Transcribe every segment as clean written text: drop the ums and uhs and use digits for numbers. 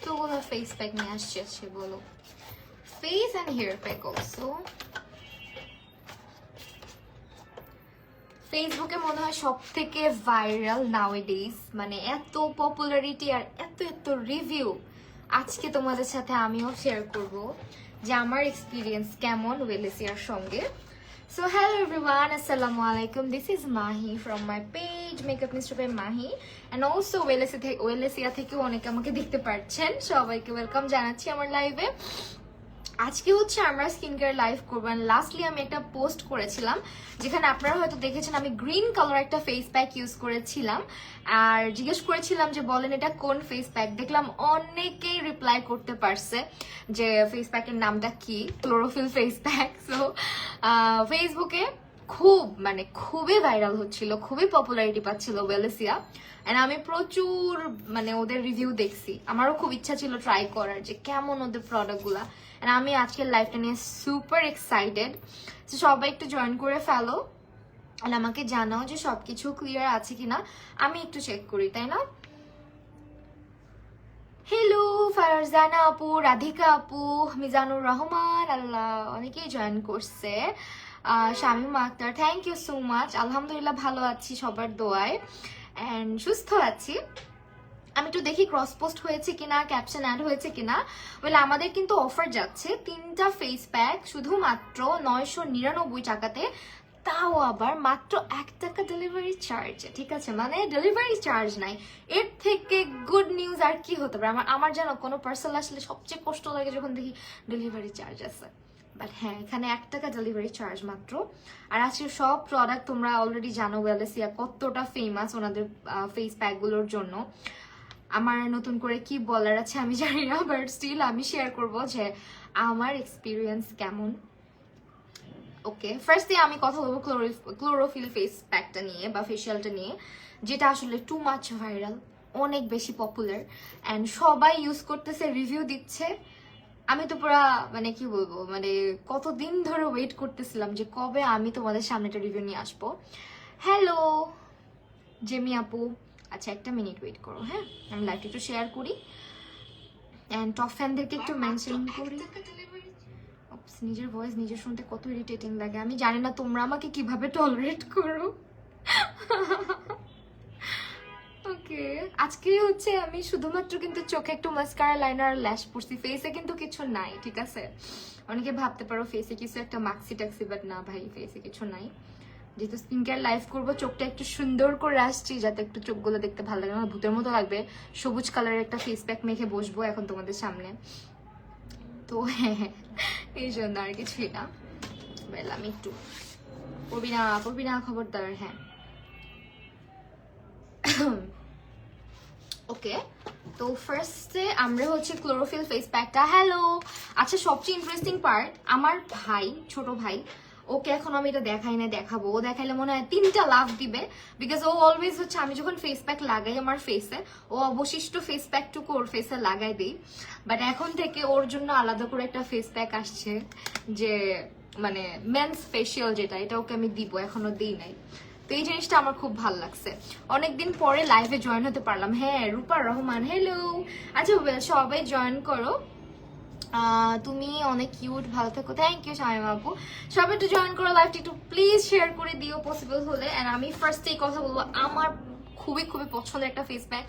এতগুলো face pack নিয়ে আসছে আজকে বলো, face and hair pack also. ফেসবুকে মনে হয় সব থেকে ভাইরাল নাওয়েডেজ, মানে এত পপুলারিটি আর এত এত রিভিউ। আজকে তোমাদের সাথে আমিও শেয়ার করব যে আমার এক্সপিরিয়েন্স কেমন ওয়েলেসিয়ার সঙ্গে। সো হ্যালো এভরিওয়ান, আসসালামু আলাইকুম, this is Mahi from my page makeup mister by Mahi, and also ওয়েলেসিয়া থেকেও অনেকে আমাকে দেখতে পাচ্ছেন। সবাইকে ওয়েলকাম জানাচ্ছি আমার লাইভে। আজকে হচ্ছে আমরা স্কিন কেয়ার লাইভ করবো। লাস্টলি আমি একটা পোস্ট করেছিলাম যেখানে আপনারা হয়তো দেখেছেন আমি গ্রিন কালার একটা ফেস প্যাক ইউজ করেছিলাম, আর জিজ্ঞেস করেছিলাম যে বলেন এটা কোন ফেস প্যাক। দেখলাম অনেকেই রিপ্লাই করতে পারছে যে ফেস প্যাকের নামটা কি, ক্লোরোফিল ফেস প্যাক। সো ফেসবুকে খুবই ভাইরাল হচ্ছিল, খুবই পপুলারিটি পাচ্ছিল ওয়েলেসিয়া, এন্ড আমি প্রচুর ওদের রিভিউ দেখছি। আমারও খুব ইচ্ছা ছিল ট্রাই করার যে কেমন ওদের প্রোডাক্টগুলা। এন্ড আমি আজকের লাইভটা নিয়ে সুপার এক্সাইটেড। তো সবাই একটু জয়েন করে ফেলো আর আমাকে জানাও যে সবকিছু ক্লিয়ার আছে কিনা, আমি একটু চেক করি, তাই না? হ্যালো ফারজানা আপু, রাধিকা আপু, মিজানুর রহমান, আল্লাহ অনেকেই জয়েন করছে। Shamima Akhtar, thank you so much. আলহামদুলিল্লাহ ভালো আছি সবার দোয়ায় অ্যান্ড সুস্থ আছি। আমি একটু দেখি ক্রস পোস্ট হয়েছে কিনা, ক্যাপশন অ্যাড হয়েছে কিনা। বলে আমাদের কিন্তু অফার যাচ্ছে 3টা ফেস প্যাক শুধুমাত্র 999 টাকাতে, তাও আবার মাত্র 1 টাকা ডেলিভারি চার্জ। ঠিক আছে, মানে ডেলিভারি চার্জ নাই। এর থেকে গুড নিউজ আর কি হতে পারে? আমার যেন কোনো পার্সেল আসলে সবচেয়ে কষ্ট লাগে যখন দেখি ডেলিভারি চার্জ আছে। বাট হ্যাঁ, এখানে 1 টাকা ডেলিভারি চার্জ মাত্র। আর আজকে সব প্রোডাক্ট তোমরা অলরেডি জানো ওয়েলেসিয়া কতটা ফেমাস ওনাদের ফেস প্যাকগুলোর জন্য। আমার নতুন করে কি বলার আছে আমি জানি না, বাট স্টিল আমি শেয়ার করবো যে আমার এক্সপিরিয়েন্স কেমন। ওকে, ফার্স্টে আমি কথা বলবো ক্লোরোফিল ফেস প্যাকটা নিয়ে বা ফেশিয়ালটা নিয়ে, যেটা আসলে টু মাচ ভাইরাল, অনেক বেশি পপুলার অ্যান্ড সবাই ইউজ করতেছে, রিভিউ দিচ্ছে। আমি তো পুরা কি বলবো, কতদিন ধরে ওয়েট করতেছিলাম যে কবে আমি তোমাদের সামনে একটা রিভিউ নিয়ে আসবো। হ্যালো জেমি আপু, আচ্ছা একটা মিনিট ওয়েট করো, হ্যাঁ আমি লাইভটা একটু শেয়ার করি অ্যান্ড টপ ফ্যানদেরকে একটু মেনশন করি। নিজের ভয়েস নিজে শুনতে কত ইরিটেটিং লাগে, আমি জানি না তোমরা আমাকে কিভাবে টলারেট করো। ওকে, আজকে হচ্ছে আমি শুধুমাত্র কিন্তু চোখে একটু মাস্কারা, লাইনার, ল্যাশ পরছি, ফেসে কিন্তু কিছু নাই। ঠিক আছে, অনেকে ভাবতে পারো ফেসে কিছু একটা মাক্সি টাক্সি, বাট না ভাই, ফেসে কিছু নাই। যেহেতু স্কিন কেয়ার লাইভ করবো, চোখটা একটু সুন্দর করে আসছি যাতে একটু চোখগুলো দেখতে ভালো লাগে, আমার ভূতের মতো লাগবে। সবুজ কালারের একটা ফেস প্যাক মেখে বসবো এখন তোমাদের সামনে, তো হ্যাঁ এই জন্য আর কিছুই না। আমি একটু পড়বি না খবরদার, হ্যাঁ। ওকে, তো ফার্স্টে আমরা হচ্ছে ক্লোরোফিল ফেস প্যাকটা। হ্যালো, আচ্ছা সবচেয়ে ইন্টারেস্টিং পার্ট, আমার ভাই, ছোট ভাই, ওকে এখন আমি এটা দেখাই না, দেখাবো। ও দেখাইলে মনে হয় 3টা লাভ দিবে, বিকজ ও অলওয়েজ হচ্ছে আমি যখন ফেস প্যাক লাগাই আমার ফেসে, ও অবশিষ্ট ফেস প্যাকটুকু ওর ফেসে লাগাই দিই। বাট এখন থেকে ওর জন্য আলাদা করে একটা ফেস প্যাক আসছে, যে মেন্স ফেশিয়াল, যেটা এটা ওকে আমি দিব, এখনো দিই নাই। তো এই জিনিসটা আমার খুব ভালো লাগছে, অনেকদিন পরে লাইভে জয়েন হতে পারলাম। হ্যাঁ রূপার রহমান, হ্যালো। আচ্ছা সবাই জয়েন করো, তুমি অনেক কিউট, ভালো থাকো। থ্যাংক ইউ শামিমা আপু, সবাই একটু জয়েন করো, লাইভটা একটু প্লিজ শেয়ার করে দিও পসিবল হলে। অ্যান্ড আমি ফার্স্টেই কথা বলবো, আমার খুবই খুবই পছন্দের একটা ফেস প্যাক।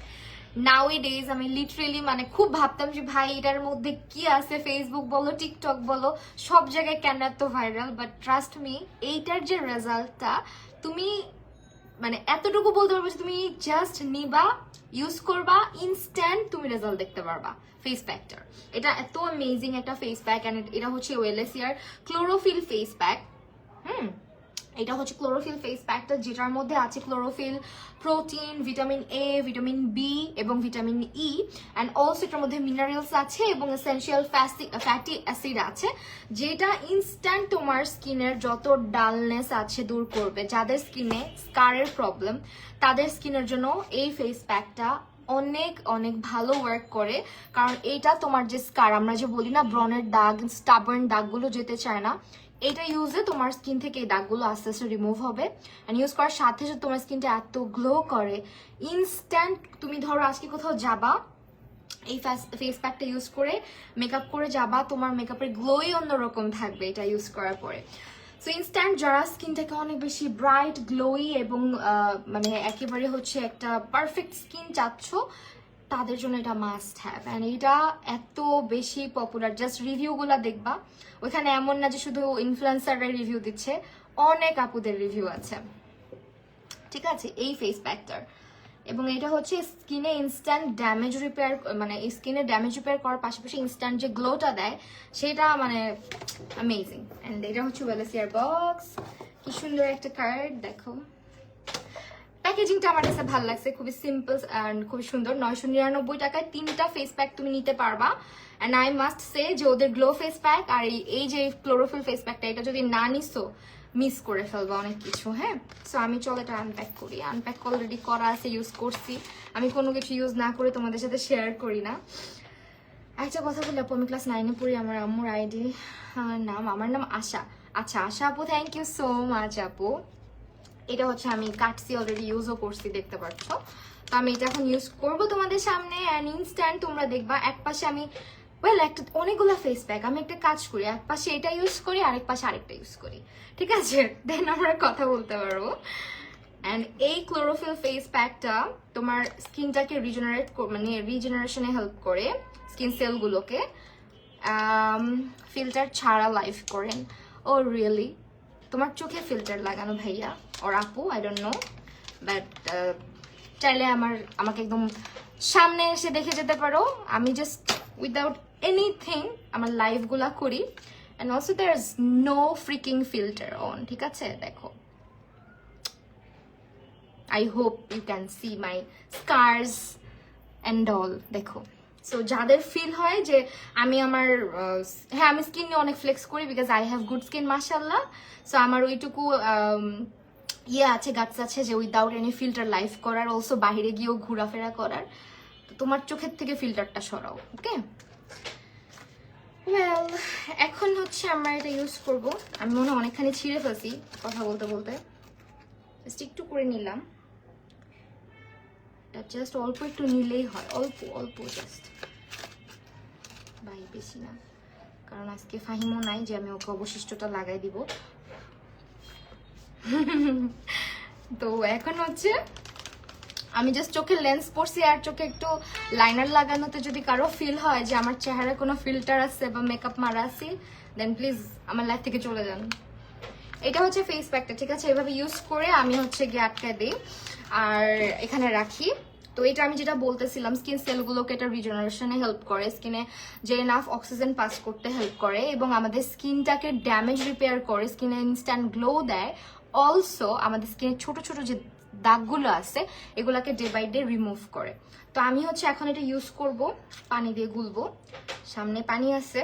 নাও এ ডেজ আমি লিটারেলি খুব ভাবতাম যে ভাই এটার মধ্যে কি আছে, ফেসবুক বলো, টিকটক বলো, সব জায়গায় কেন এত ভাইরাল। বাট ট্রাস্ট মি, এইটার যে রেজাল্টটা, তুমি এতটুকু বলতে পারবো যে তুমি জাস্ট নিবা, ইউজ করবা, ইনস্ট্যান্ট তুমি রেজাল্ট দেখতে পারবা ফেস প্যাকটার। এটা এত অ্যামেজিং একটা ফেস প্যাক, অ্যান্ড এটা হচ্ছে ওয়েলেসিয়ার ক্লোরোফিল ফেস প্যাক। এটা হচ্ছে ক্লোরোফিল ফেস প্যাকটা, যেটার মধ্যে আছে chlorophyll, protein, vitamin A, vitamin B এবং ভিটামিন ই, অ্যান্ড অলসো এটার মধ্যে মিনারেলস আছে এবং এসেনশিয়াল ফ্যাটি অ্যাসিড আছে, যেটা ইনস্ট্যান্ট তোমার স্কিনের যত ডালনেস আছে দূর করবে। যাদের স্কিনে স্কারের প্রবলেম, তাদের স্কিনের জন্য এই ফেস প্যাকটা অনেক অনেক ভালো ওয়ার্ক করে। কারণ এইটা তোমার যে স্কার, আমরা যে বলি না ব্রনের দাগ, স্টাবার্ন দাগগুলো যেতে চায় না, এটা ইউজে তোমার স্কিন থেকে এই দাগগুলো আস্তে আস্তে রিমুভ হবে। অ্যান্ড ইউজ করার সাথে সাথে তোমার স্কিনটা এত গ্লো করে, ইনস্ট্যান্ট। তুমি ধরো আজকে কোথাও যাবা, এই ফেস প্যাকটা ইউজ করে মেকআপ করে যাবা, তোমার মেকআপের গ্লোই অন্যরকম থাকবে এটা ইউজ করার পরে। সো ইনস্ট্যান্ট যারা স্কিনটাকে অনেক বেশি ব্রাইট গ্লোই এবং মানে একেবারে হচ্ছে একটা পারফেক্ট স্কিন চাচ্ছ, তাদের জন্য এটা মাস্ট হ্যাভ। অ্যান্ড এটা এত বেশি পপুলার, জাস্ট রিভিউগুলো দেখবা, ওইখানে এমন না যে শুধু ইনফ্লুয়েন্সাররা রিভিউ দিচ্ছে, অনেক আপুদের রিভিউ আছে, ঠিক আছে, এই ফেস প্যাকটার। এবং এটা হচ্ছে স্কিনে ইনস্ট্যান্ট ড্যামেজ রিপেয়ার, মানে স্কিনে ড্যামেজ রিপেয়ার করার পাশাপাশি ইনস্ট্যান্ট যে গ্লোটা দেয় সেটা মানে অ্যামেজিং। অ্যান্ড এটা হচ্ছে ওয়েলসিয়ার বক্স, কি সুন্দর একটা কার্ড দেখো। প্যাকেজিংটা আমার কাছে ভালো লাগছে, খুবই সিম্পল অ্যান্ড খুবই সুন্দর। 999 টাকায় 3টা ফেস প্যাক তুমি নিতে পারবা। অ্যান্ড আই মাস্ট সে যে ওদের গ্লো ফেস প্যাক আর এই যে ক্লোরোফিল ফেস প্যাকটা, এটা যদি না নিছো মিস করে ফেলবা অনেক কিছু। হ্যাঁ, সো আমি চলো এটা আনপ্যাক করি। আনপ্যাক অলরেডি করা আছে, ইউজ করছি। আমি কোনো কিছু ইউজ না করে তোমাদের সাথে শেয়ার করি না। একটা কথা বলি আপু, আমি ক্লাস 9-এ পড়ি, আমার আম্মুর আইডি আমার নাম আশা। আচ্ছা আশা আপু, থ্যাংক ইউ সো মাচ আপু। এটা হচ্ছে আমি কাটছি অলরেডি, ইউজও করছি, দেখতে পাচ্ছ। তো আমি এটা এখন ইউজ করবো তোমাদের সামনে। অ্যান্ড ইনস্ট্যান্ট তোমরা দেখবা, এক পাশে আমি একটা অনেকগুলো ফেস প্যাক, আমি একটা কাজ করি, এক পাশে এটা ইউজ করি, আরেক পাশে আরেকটা ইউজ করি, ঠিক আছে, দেন আমরা কথা বলতে পারবো। অ্যান্ড এই ক্লোরোফিল ফেস প্যাকটা তোমার স্কিনটাকে রিজেনারেশনে হেল্প করে, স্কিন সেলগুলোকে ফিল্টার ছাড়া লাইফ করেন। ও রিয়েলি? তোমার চোখে ফিল্টার লাগানো ভাইয়া ওর আপু, আই ডোন্ট নো, বাট চাইলে আমাকে একদম সামনে এসে দেখে যেতে পারো। আমি জাস্ট উইদাউট এনিথিং আমার লাইভগুলা করি। And also there is no freaking filter on, ঠিক আছে, দেখো। I hope you can see my scars and all, দেখো। সো যাদের ফিল হয় যে আমি হ্যাঁ আমি স্কিন নিয়ে অনেক ফ্লেক্স করি, because I have good skin মাশাআল্লাহ। সো আমার ওইটুকু আছে, গাছ আছে যে উইদাউট এনি ফিল্টার লাইফ করার, অলসো বাইরে গিয়েও ঘোরাফেরা করার। তো তোমার চোখের থেকে ফিল্টারটা সরাও, ওকে। ওয়েল, এখন হচ্ছে আমরা এটা ইউজ করব। আমি মনে হয় অনেকখানি ছিঁড়ে ফেলছি কথা বলতে বলতে, জাস্ট একটু করে নিলাম। জাস্ট অল্প একটু নিলেই হয়, অল্প অল্প জাস্ট, ভাই বেশি না, কারণ আজকে ফাহিমও নাই যে আমি ওকে অবশিষ্টটা লাগাই দিব। তো এখন হচ্ছে আমি জাস্ট চোখে লেন্স পরছি, আর চোখে একটু লাইনার লাগানোতে যদি কারো ফিল হয় যে আমার চেহারায় কোনো ফিল্টার আছে বা মেকআপ মারা আছে, দেন প্লিজ আমার লাইফ থেকে চলে যান। এটা হচ্ছে ফেস প্যাকটা, ঠিক আছে, এভাবে ইউজ করে আমি হচ্ছে গিয়ে আটকায় দিই আর এখানে রাখি। তো এটা আমি যেটা বলতেছিলাম, স্কিন সেলগুলোকে এটা রিজেনারেশনে হেল্প করে, স্কিনে যে এনাফ অক্সিজেন পাস করতে হেল্প করে, এবং আমাদের স্কিনটাকে ড্যামেজ রিপেয়ার করে, স্কিনে ইনস্ট্যান্ট গ্লো দেয়। অলসো আমাদের স্কিনে ছোট ছোট যে দাগগুলো আছে এগুলাকে ডে বাই ডে রিমুভ করে। তো আমি হচ্ছে এখন এটা ইউজ করব, পানি দিয়ে গুলবো, সামনে পানি আছে।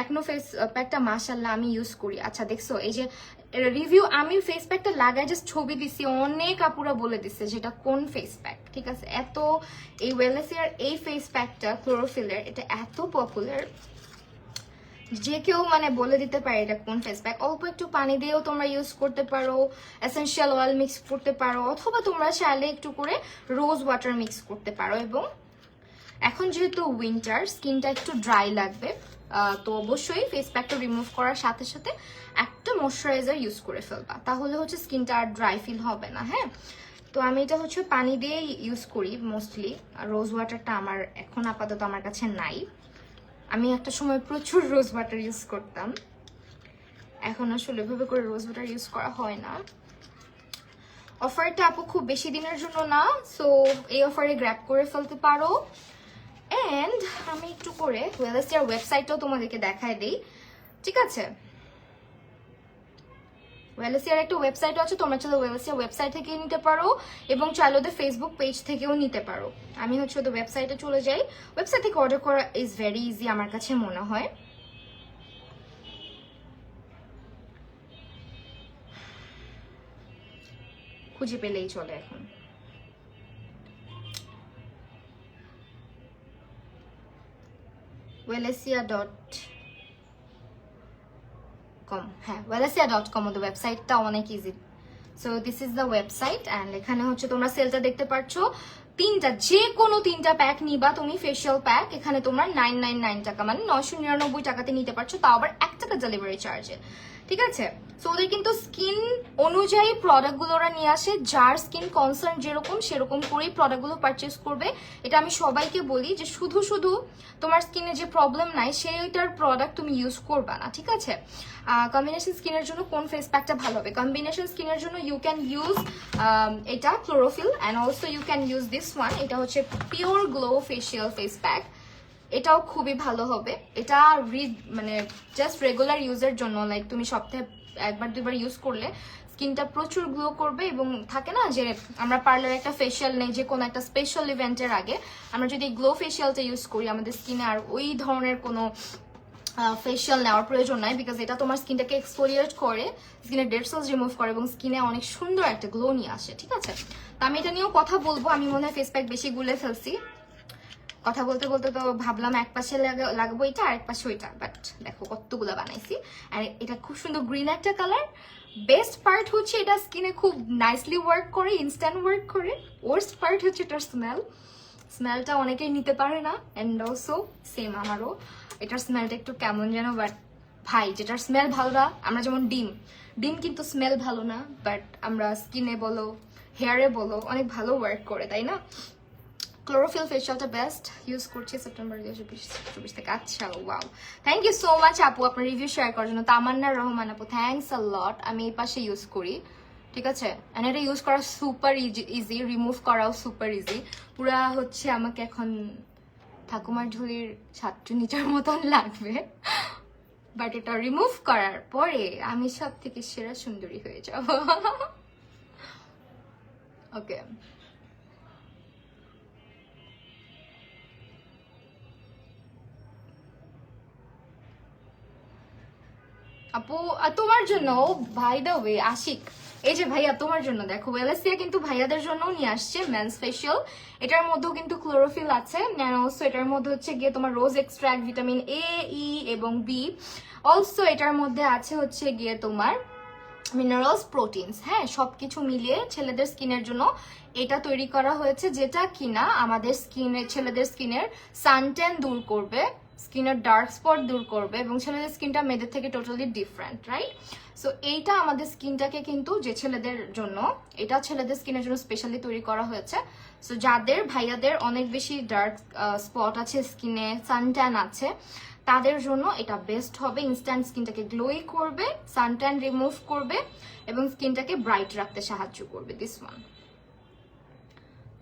একনো ফেস প্যাকটা মাশাআল্লাহ আমি ইউজ করি। আচ্ছা দেখছো, এই যে রিভিউ, আমি ফেস প্যাকটা লাগাই জাস্ট ছবি দিছি, অনেক আপুরা বলে দিচ্ছে যেটা কোন ফেস প্যাক, ঠিক আছে। এত এই ওয়েলসিয়ার এই ফেস প্যাকটা ক্লোরোফিলের, এটা এত পপুলার যে কেউ মানে বলে দিতে পারে এটা কোন ফেস প্যাক। অল্প একটু পানি দিয়েও তোমরা ইউজ করতে পারো, এসেনশিয়াল অয়েল মিক্স করতে পারো, অথবা তোমরা চাইলে একটু করে রোজ ওয়াটার মিক্স করতে পারো। এবং এখন যেহেতু উইন্টার, স্কিনটা একটু ড্রাই লাগবে, তো অবশ্যই ফেস প্যাকটা রিমুভ করার সাথে সাথে একটা ময়শ্চারাইজার ইউজ করে ফেলবা, তাহলে হচ্ছে স্কিনটা আর ড্রাই ফিল হবে না। হ্যাঁ, তো আমি এটা হচ্ছে পানি দিয়ে ইউজ করি মোস্টলি, আর রোজ ওয়াটারটা আমার এখন আপাতত আমার কাছে নাই। আমি একটা সময় প্রচুর রোজ ওয়াটার ইউজ করতাম, এখন আসলে এভাবে করে রোজ ওয়াটার ইউজ করা হয় না। অফারটা আপু খুব বেশি দিনের জন্য না, সো এই অফারে গ্র্যাব করে ফেলতে পারো। এন্ড আমি একটু করে ওয়েলসিয়ার ওয়েবসাইটটাও তোমাদেরকে দেখায় দিই, ঠিক আছে। ওয়েলসিয়ার একটা ওয়েবসাইট আছে, তোমরা চাইলে ওয়েলসিয়ার ওয়েবসাইট থেকে নিতে পারো, এবং চাইলে ওদের ফেসবুক পেজ থেকেও নিতে পারো। আমি হচ্ছে ওদের ওয়েবসাইটে চলে যাই, ওয়েবসাইট থেকে অর্ডার করা ইজ ভেরি ইজি আমার কাছে মনে হয়। খুঁজে পেলেই চলে এখন। wellsia.com, হ্যাঁ wellsia.com ওদের ওয়েবসাইটটা অনেক easy. So this is the website, and এখানে হচ্ছে তোমরা সেলটা দেখতে পাচ্ছ। তিনটা, যে কোনো তিনটা প্যাক নিবা তুমি, ফেশিয়াল প্যাক, এখানে তোমার 999 টাকা, মানে 999 টাকাতে নিতে পারছো, তাও আবার 1 টাকা ডেলিভারি চার্জে। ঠিক আছে, সো ওদের কিন্তু স্কিন অনুযায়ী প্রোডাক্টগুলো ওরা নিয়ে আসে, যার স্কিন কনসার্ন যেরকম সেরকম করেই প্রোডাক্টগুলো পারচেস করবে। এটা আমি সবাইকে বলি যে শুধু শুধু তোমার স্কিনে যে প্রবলেম নাই সেইটার প্রোডাক্ট তুমি ইউজ করবা না। ঠিক আছে, কম্বিনেশন স্কিনের জন্য কোন ফেস প্যাকটা ভালো হবে? কম্বিনেশন স্কিনের জন্য ইউ ক্যান ইউজ এটা chlorophyll, and also you can use this one, এটা হচ্ছে pure glow facial face pack. এটাও খুবই ভালো হবে। এটা মানে জাস্ট রেগুলার ইউজের জন্য, লাইক তুমি সপ্তাহে 1-2বার ইউজ করলে স্কিনটা প্রচুর গ্লো করবে। এবং থাকে না যে আমরা পার্লারে একটা ফেশিয়াল নেই, যে কোনো একটা স্পেশাল ইভেন্টের আগে আমরা যদি গ্লো ফেশিয়ালটা ইউজ করি, আমাদের স্কিনে আর ওই ধরনের কোনো ফেশিয়াল নেওয়ার প্রয়োজন নাই, বিকজ এটা তোমার স্কিনটাকে এক্সফোলিয়েট করে, স্কিনের ডেড সেলস রিমুভ করে এবং স্কিনে অনেক সুন্দর একটা গ্লো নিয়ে আসে। ঠিক আছে, তো আমি এটা নিয়েও কথা বলবো। আমি মনে হয় ফেস প্যাক বেশি গুলে ফেলছি, কথা বলতে বলতে তো ভাবলাম এক পাশে লাগবো এটা, আরেক পাশে ওইটা, বাট দেখো কতগুলো বানাইছি। আর এটা খুব সুন্দর গ্রিন একটা কালার। বেস্ট পার্ট হচ্ছে এটা স্কিনে খুব নাইসলি ওয়ার্ক করে, ইনস্ট্যান্ট ওয়ার্ক করে। ওয়ার্স্ট পার্ট হচ্ছে এটার স্মেলটা অনেকেই নিতে পারে না, অ্যান্ড অলসো সেম আমারও এটার স্মেলটা একটু কেমন যেন। বাট ভাই, যেটার স্মেল ভালো না, আমরা যেমন ডিম কিন্তু স্মেল ভালো না, বাট আমরা স্কিনে বলো হেয়ারে বলো অনেক ভালো ওয়ার্ক করে, তাই না? ক্লোরোফিল ফেশিয়ালটা বেস্ট, ইউজ করছি সেপ্টেম্বর 2024 থেকে। আচ্ছা, wow, thank you so much আপু আপনার রিভিউ শেয়ার করার জন্য। তামান্না রহমান আপু, থ্যাংকস আ লট। আমি এই পাশে ইউজ করি, ঠিক আছে, এন্ড এটা ইউজ করা সুপার ইজি, রিমুভ করাও সুপার ইজি। পুরা হচ্ছে আমাকে এখন ঠাকুমার ঝুলির ছাত্র নিচার মতন লাগবে, বাট এটা রিমুভ করার পরে আমি সব থেকে সেরা সুন্দরী হয়ে যাব। ওকে, আপু তোমার জন্য, ভাই দা ওয়ে আশিক, এই যে ভাইয়া তোমার জন্য দেখো, ওয়েলেসিয়া কিন্তু ভাইয়াদের জন্য নিয়ে আসছে মেন্স ফেশিয়াল। এটার মধ্যেও কিন্তু ক্লোরোফিল আছে, অলসো এটার মধ্যে হচ্ছে গিয়ে তোমার রোজ এক্সট্রাক্ট, ভিটামিন এ, ই এবং বি। অলসো এটার মধ্যে আছে হচ্ছে গিয়ে তোমার মিনারেলস, প্রোটিনস, হ্যাঁ, সবকিছু মিলিয়ে ছেলেদের স্কিনের জন্য এটা তৈরি করা হয়েছে, যেটা কিনা আমাদের ছেলেদের স্কিনের সানট্যান দূর করবে, স্কিনের ডার্ক স্পট দূর করবে, এবং ছেলেদের স্কিনটা মেয়েদের থেকে টোটালি ডিফারেন্ট, রাইট? সো এইটা আমাদের স্কিনটাকে কিন্তু, যে ছেলেদের জন্য, এটা ছেলেদের স্কিনের জন্য স্পেশালি তৈরি করা হয়েছে। সো যাদের ভাইয়াদের অনেক বেশি ডার্ক স্পট আছে স্কিনে, সানট্যান আছে, তাদের জন্য এটা বেস্ট হবে। ইনস্ট্যান্ট স্কিনটাকে গ্লোই করবে, সানট্যান রিমুভ করবে এবং স্কিনটাকে ব্রাইট রাখতে সাহায্য করবে দিস ওয়ান।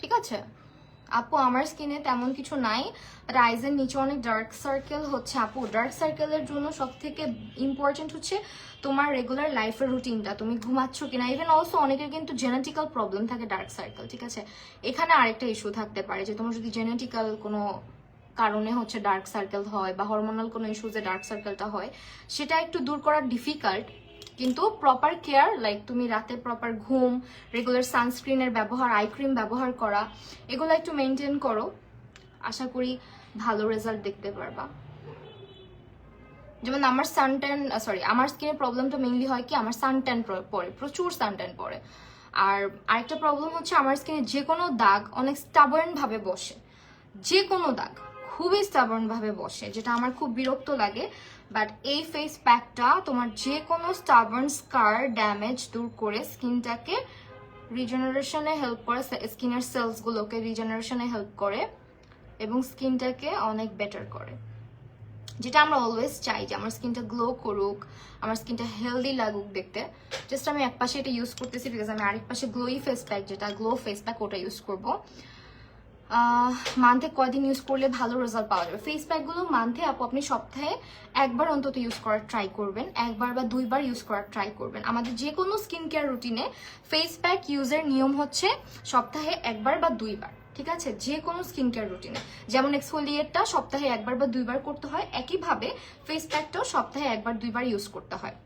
ঠিক আছে আপু, আমার স্কিনে তেমন কিছু নাই, বাট আইজের নিচে অনেক ডার্ক সার্কেল হচ্ছে। আপু, ডার্ক সার্কেলের জন্য সব থেকে ইম্পর্টেন্ট হচ্ছে তোমার রেগুলার লাইফের রুটিনটা, তুমি ঘুমাচ্ছ কিনা। ইভেন অলসো অনেকের কিন্তু জেনেটিক্যাল প্রবলেম থাকে ডার্ক সার্কেল, ঠিক আছে। এখানে আরেকটা ইস্যু থাকতে পারে যে তোমার যদি জেনেটিক্যাল কোনো কারণে হচ্ছে ডার্ক সার্কেল হয়, বা হরমোনাল কোনো ইস্যুজে ডার্ক সার্কেলটা হয়, সেটা একটু দূর করা ডিফিকাল্ট। কিন্তু প্রপার কেয়ার, লাইক তুমি রাতে প্রপার ঘুম, রেগুলার সানস্ক্রিনের ব্যবহার, আই ক্রিম ব্যবহার করা, এগুলো একটু মেনটেন করো, আশা করি ভালো রেজাল্ট দেখতে পারবা। যেমন আমার আমার স্কিনের প্রবলেমটা মেইনলি হয় কি, আমার সানট্যান পড়ে, প্রচুর সানট্যান পড়ে। আর আরেকটা প্রবলেম হচ্ছে আমার স্কিনে যে কোনো দাগ অনেক স্টাবার্ন ভাবে বসে, যে কোনো দাগ খুবই স্টাবার্ন ভাবে বসে, যেটা আমার খুব বিরক্ত লাগে। বাট এই ফেস প্যাকটা তোমার যে কোনো স্টাবার্ন স্কার ড্যামেজ দূর করে স্কিনটাকে রিজেনারেশনে হেল্প করে, স্কিনের সেলসগুলোকে রিজেনারেশনে হেল্প করে এবং স্কিনটাকে অনেক বেটার করে, যেটা আমরা অলওয়েজ চাই যে আমার স্কিনটা গ্লো করুক, আমার স্কিনটা হেলদি লাগুক দেখতে। জাস্ট আমি এক পাশে এটা ইউজ করতেছি, বিকজ আমি আরেক পাশে গ্লোই ফেস প্যাক, যেটা গ্লো ফেস প্যাক, ওটা ইউজ করবো। মান্থে কয়দিন ইউজ করলে ভালো রেজাল্ট পাওয়া যাবে? ফেস প্যাকগুলো মান্থে আপু আপনি সপ্তাহে একবার অন্তত ইউজ করার ট্রাই করবেন, 1বার বা 2বার ইউজ করার ট্রাই করবেন। আমাদের যে কোনো স্কিন কেয়ার রুটিনে ফেস প্যাক ইউজের নিয়ম হচ্ছে সপ্তাহে 1বার বা 2বার, ঠিক আছে, যে কোনো স্কিন কেয়ার রুটিনে। যেমন এক্সফোলিয়েটটা সপ্তাহে 1বার বা 2বার করতে হয়, একইভাবে ফেস প্যাকটাও সপ্তাহে 1বার 2বার ইউজ করতে হয়।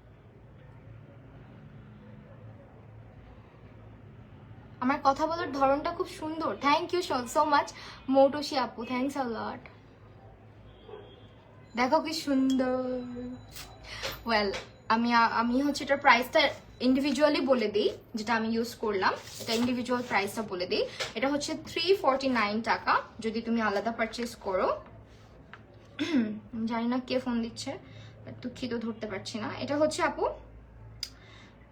আমার কথা বলার ধরনটা খুব সুন্দর, থ্যাংক ইউ সো মাচ মৌটসী আপু, থ্যাংকস আ লট। দেখো কি সুন্দর। ওয়েল, আমি হচ্ছে এটার প্রাইসটা ইন্ডিভিজুয়ালি বলে দিই, যেটা আমি ইউজ করলাম এটা ইন্ডিভিজুয়াল প্রাইসটা বলে দিই। এটা হচ্ছে 349 টাকা যদি তুমি আলাদা পারচেস করো। জানি না কে ফোন দিচ্ছে, দুঃখিত ধরতে পারছি না। এটা হচ্ছে আপু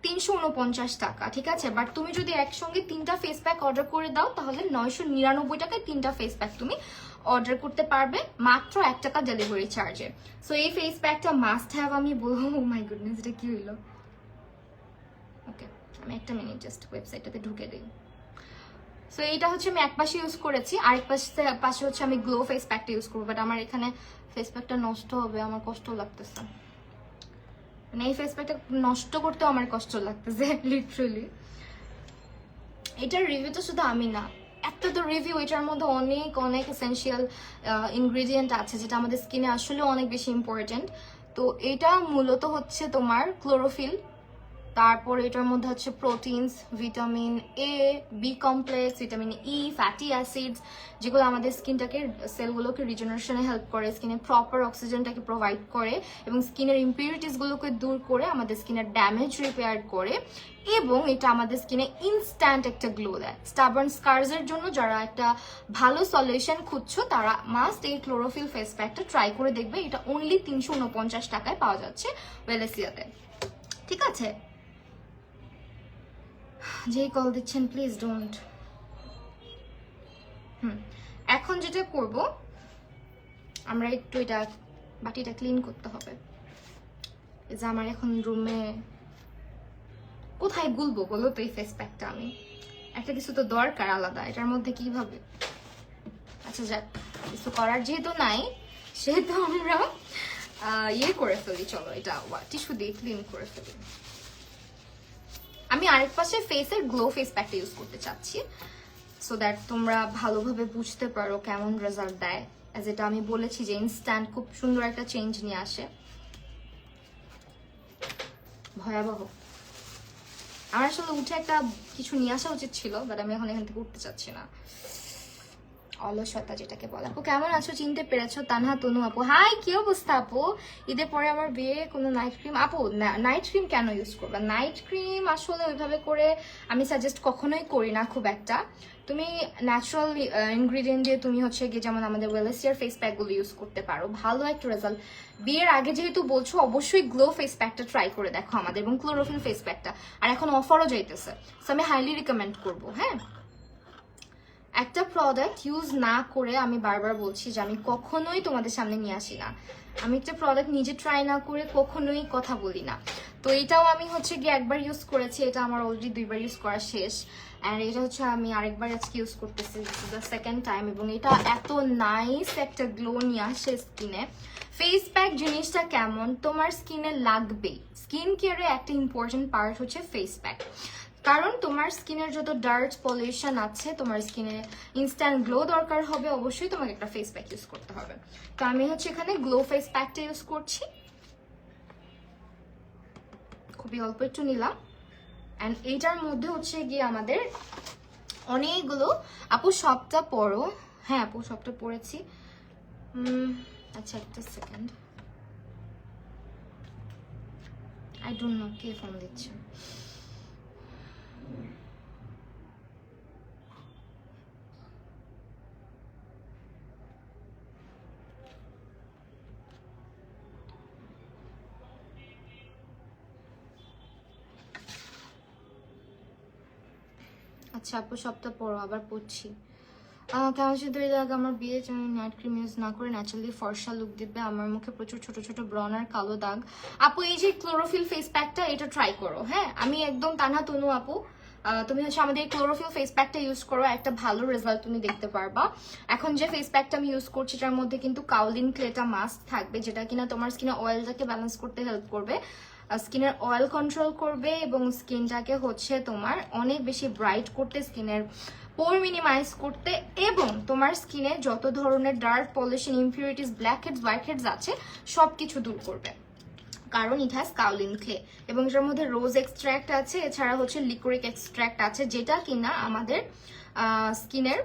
349 টাকা, ঠিক আছে। বাট তুমি যদি একসঙ্গে 3টা ফেস প্যাক অর্ডার করে দাও তাহলে 999 টাকায় 3টা ফেস প্যাক তুমি অর্ডার করতে পারবে মাত্র 1 টাকা ডেলিভারি চার্জে। সো এই ফেস প্যাকটা মাস্ট হ্যাভ আমি বলবো। ও মাই গুডনেস, এটা কি হইলো? ওকে, আমি একটা মিনিট জাস্ট ওয়েবসাইটটাতে ঢুকে দিই। সো এইটা হচ্ছে আমি এক পাশে ইউজ করেছি, আরেক পাশে হচ্ছে আমি গ্লো ফেস প্যাকটা ইউজ করবো। বাট আমার এখানে ফেস প্যাকটা নষ্ট হবে, আমার কষ্ট লাগতেছে। মানে এই ফেস প্যাকটা নষ্ট করতেও আমার কষ্ট লাগতেছে লিটারালি। এটার রিভিউ তো শুধু আমি না, একটা তো রিভিউ, এটার মধ্যে অনেক অনেক এসেনশিয়াল ইনগ্রেডিয়েন্ট আছে যেটা আমাদের স্কিনে আসলে অনেক বেশি ইম্পর্টেন্ট। তো এটা মূলত হচ্ছে তোমার ক্লোরোফিল, তারপর এটার মধ্যে হচ্ছে proteins, vitamin A, B complex, vitamin E, fatty acids, যেগুলো আমাদের স্কিনটাকে, সেলগুলোকে রিজেনারেশনে হেল্প করে, স্কিনে প্রপার অক্সিজেনটাকে প্রোভাইড করে এবং স্কিনের ইম্পিউরিটিসগুলোকে দূর করে আমাদের স্কিনের ড্যামেজ রিপেয়ার করে, এবং এটা আমাদের স্কিনে ইনস্ট্যান্ট একটা গ্লো দেয়। স্টাবার্ন স্কার্সের জন্য যারা একটা ভালো সলিউশন খুঁজছো তারা মাস্ট এই ক্লোরোফিল ফেস প্যাকটা ট্রাই করে দেখবে। এটা অনলি 349 টাকায় পাওয়া যাচ্ছে ওয়েলেসিয়াতে, ঠিক আছে। যেই কল দিচ্ছেন প্লিজ ডোন্ট। এখন যেটা করব, আমরা একটু এটা বাটিটা ক্লিন করতে হবে। এই যে আমার এখন রুমে কোথায় গুলবো বলো তো এই ফেস প্যাকটা, আমি একটা কিছু তো দরকার আলাদা, এটার মধ্যে কিভাবে। আচ্ছা যাক, কিছু করার যেহেতু নাই সেহেতু আমরা ইয়ে করে ফেলি, চলো এটা টিস্যু দিয়ে ক্লিন করে ফেলি। আমি আরেক পাশে ফেসের গ্লো ফেস প্যাকটা ইউজ করতে চাচ্ছি, সো দ্যাট তোমরা ভালোভাবে বুঝতে পারো কেমন রেজাল্ট দেয়। যেটা আমি বলেছি যে ইনস্ট্যান্ট খুব সুন্দর একটা চেঞ্জ নিয়ে আসে। ভয়াবহ, আমার আসলে উঠে একটা কিছু নিয়ে আসা উচিত ছিল, বাট আমি এখন এখান থেকে উঠতে চাচ্ছি না। অলসতা যেটাকে বলে। আপু কেমন আছো, চিনতে পেরেছো? তানহা তনু আপু, হাই, কি অবস্থা আপু? ঈদের পরে আমার বিয়ে, কোনো নাইট ক্রিম? আপু নাইট ক্রিম কেন ইউজ করবা? নাইট ক্রিম আসলে ওইভাবে করে আমি সাজেস্ট কখনোই করি না খুব একটা। তুমি ন্যাচারাল ইনগ্রিডিয়েন্ট দিয়ে তুমি হচ্ছে গিয়ে যেমন আমাদের ওয়েলেসিয়ার ফেস প্যাকগুলো ইউজ করতে পারো, ভালো একটা রেজাল্ট। বিয়ের আগে যেহেতু বলছো, অবশ্যই গ্লো ফেস প্যাকটা ট্রাই করে দেখো আমাদের, এবং ক্লোরোফিল ফেস প্যাকটা। আর এখন অফারও যাইতেছে, সো আমি হাইলি রিকমেন্ড করবো। হ্যাঁ, একটা প্রোডাক্ট ইউজ না করে আমি বারবার বলছি যে আমি কখনোই তোমাদের সামনে নিয়ে আসি না। আমি একটা প্রোডাক্ট নিজে ট্রাই না করে কখনোই কথা বলি না। তো এটাও আমি হচ্ছে গিয়ে একবার ইউজ করেছি, এটা আমার অলরেডি 2বার ইউজ করা শেষ। অ্যান্ড এটা হচ্ছে আমি আরেকবার আজকে ইউজ করতেছি, দ্য সেকেন্ড টাইম, এবং এটা এত নাইস একটা গ্লো নিয়ে আসে স্কিনে। ফেস প্যাক জিনিসটা কেমন তোমার স্কিনে লাগবেই। স্কিন কেয়ারে একটা ইম্পর্টেন্ট পার্ট হচ্ছে ফেস প্যাক, কারণ তোমার স্কিনের যত ডার্ট পলিউশন আছে, তোমার স্কিনে ইনস্ট্যান্ট গ্লো দরকার হবে, অবশ্যই তোমাকে একটা ফেস প্যাক ইউজ করতে হবে। তো আমি হচ্ছে এখানে গ্লো ফেস প্যাকটা ইউজ করছি, খুবই অল্প একটু নিলাম। অ্যান্ড এইটার মধ্যে হচ্ছে গিয়ে আমাদের অনেকগুলো, আপু সবটা পড়ো। হ্যাঁ আপু সবটা পড়েছি। আচ্ছা একটা second, I don't know K phone দিচ্ছে। আচ্ছা আপু সবটা পড়ো, আবার পড়ছি। কেমন ছিল 2 আগে আমার বিয়ে, নাইট ক্রিম ইউজ না করে ন্যাচারালি ফর্সা লুক দিবে, আমার মুখে প্রচুর ছোট ছোট ব্রন আর কালো দাগ। আপু এই যে ক্লোরোফিল ফেস প্যাকটা, এটা ট্রাই করো। হ্যাঁ, আমি একদম তানহা তনু আপু, তুমি হচ্ছে আমাদের ক্লোরোফিল ফেস প্যাকটা ইউজ করো, একটা ভালো রেজাল্ট তুমি দেখতে পারবা। এখন যে ফেস প্যাকটা আমি ইউজ করছি তার মধ্যে কিন্তু কাউলিন ক্লেটা মাস্ক থাকবে, যেটা কিনা তোমার স্কিনে অয়েলটাকে ব্যালেন্স করতে হেল্প করবে, স্কিনের অয়েল কন্ট্রোল করবে, এবং স্কিনটাকে হচ্ছে তোমার অনেক বেশি ব্রাইট করতে, স্কিনের পোর মিনিমাইজ করতে, এবং তোমার স্কিনে যত ধরনের dark pollution, impurities, blackheads, whiteheads আছে সবকিছু দূর করবে, কারণ ইট হ্যাজ কাউলিন ক্লে। এবং এটার মধ্যে রোজ এক্সট্র্যাক্ট আছে, এছাড়া হচ্ছে লিকুরিক এক্সট্র্যাক্ট আছে, যেটা কিনা আমাদের স্কিনের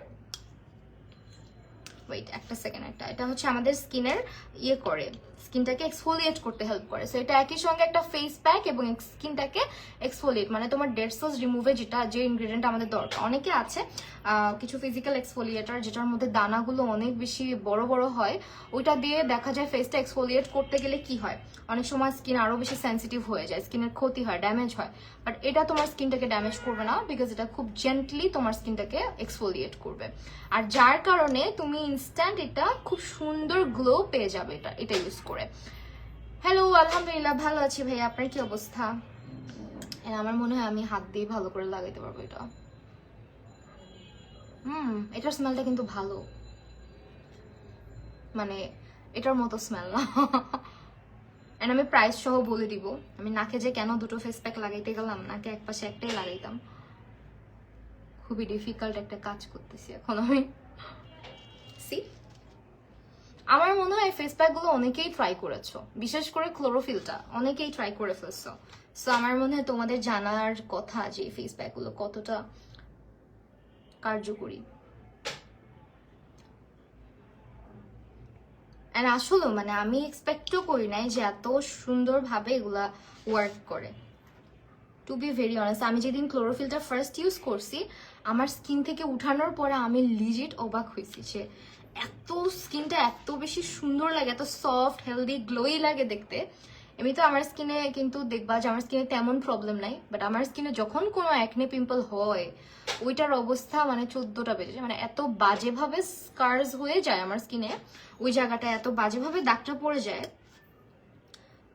ওয়েট একটা সেকেন্ড, এটা হচ্ছে আমাদের স্কিনের ইয়ে করে, স্কিনটাকে এক্সফোলিয়েট করতে হেল্প করে। সো এটা একই সঙ্গে একটা ফেস প্যাক এবং স্কিনটাকে এক্সফোলিয়েট, মানে তোমার ডেড সেলস রিমুভে যে ইনগ্রেডিয়েন্ট আমাদের দরকার। অনেকে আছে কিছু ফিজিক্যাল এক্সফোলিয়েটার যেটার মধ্যে দানাগুলো অনেক বেশি বড় বড় হয়, ওইটা দিয়ে দেখা যায় ফেসটা এক্সফোলিয়েট করতে গেলে কি হয়, অনেক সময় স্কিন আরো বেশি সেন্সিটিভ হয়ে যায়, স্কিনের ক্ষতি হয়, ড্যামেজ হয়। বাট এটা তোমার স্কিনটাকে ড্যামেজ করবে না, বিকজ এটা খুব জেন্টলি তোমার স্কিনটাকে এক্সফোলিয়েট করবে। আর যার কারণে তুমি ইনস্ট্যান্ট এটা খুব সুন্দর গ্লো পেয়ে যাবে এটা ইউজ করে। হ্যালো, আলহামদুলিল্লাহ ভালো আছি ভাই, আপনার কি অবস্থা? আমার মনে হয় আমি হাত দিয়ে ভালো করে লাগাইতে পারবো এটা। এটার স্মেলটা কিন্তু ভালো, মানে এটার মতো স্মেল না। এন্ড আমি প্রাইস সহ বলে দিব। আমি নাকে যে কেন দুটো ফেস প্যাক লাগাইতে গেলাম, নাকে এক পাশে একটাই লাগাইতাম। খুবই ডিফিকাল্ট একটা কাজ করতেছি এখন আমি। সি, আমার মনে হয় ফেস প্যাক গুলো অনেকেই ট্রাই করেছো, বিশেষ করে ক্লোরোফিলটা অনেকেই ট্রাই করে ফেলছো। সো আমার মনে হয় তোমাদের জানার কথা যে ফেস প্যাক গুলো কতটা কার্যকরী। এন্ড আসলে মানে আমি এক্সপেক্টও করি নাই যে এত সুন্দরভাবে এগুলা ওয়ার্ক করে। টু বি ভেরি অনেস্ট, আমি যেদিন ক্লোরোফিলটা ফার্স্ট ইউজ করছি, আমার স্কিন থেকে উঠানোর পরে আমি লিজিট অবাক হয়েছি যে এত স্কিনটা এত বেশি সুন্দর লাগে, এত সফট, হেলদি, গ্লোই লাগে দেখতে। এমনি তো আমার স্কিনে কিন্তু দেখবা যে আমার স্কিনে তেমন প্রবলেম নাই, বাট আমার স্কিনে যখন কোনো অ্যাকনে পিম্পল হয়, ওইটার অবস্থা মানে 14টা বেজে যায়, মানে এত বাজেভাবে স্কার্স হয়ে যায় আমার স্কিনে, ওই জায়গাটা এত বাজেভাবে দাগটা পড়ে যায়।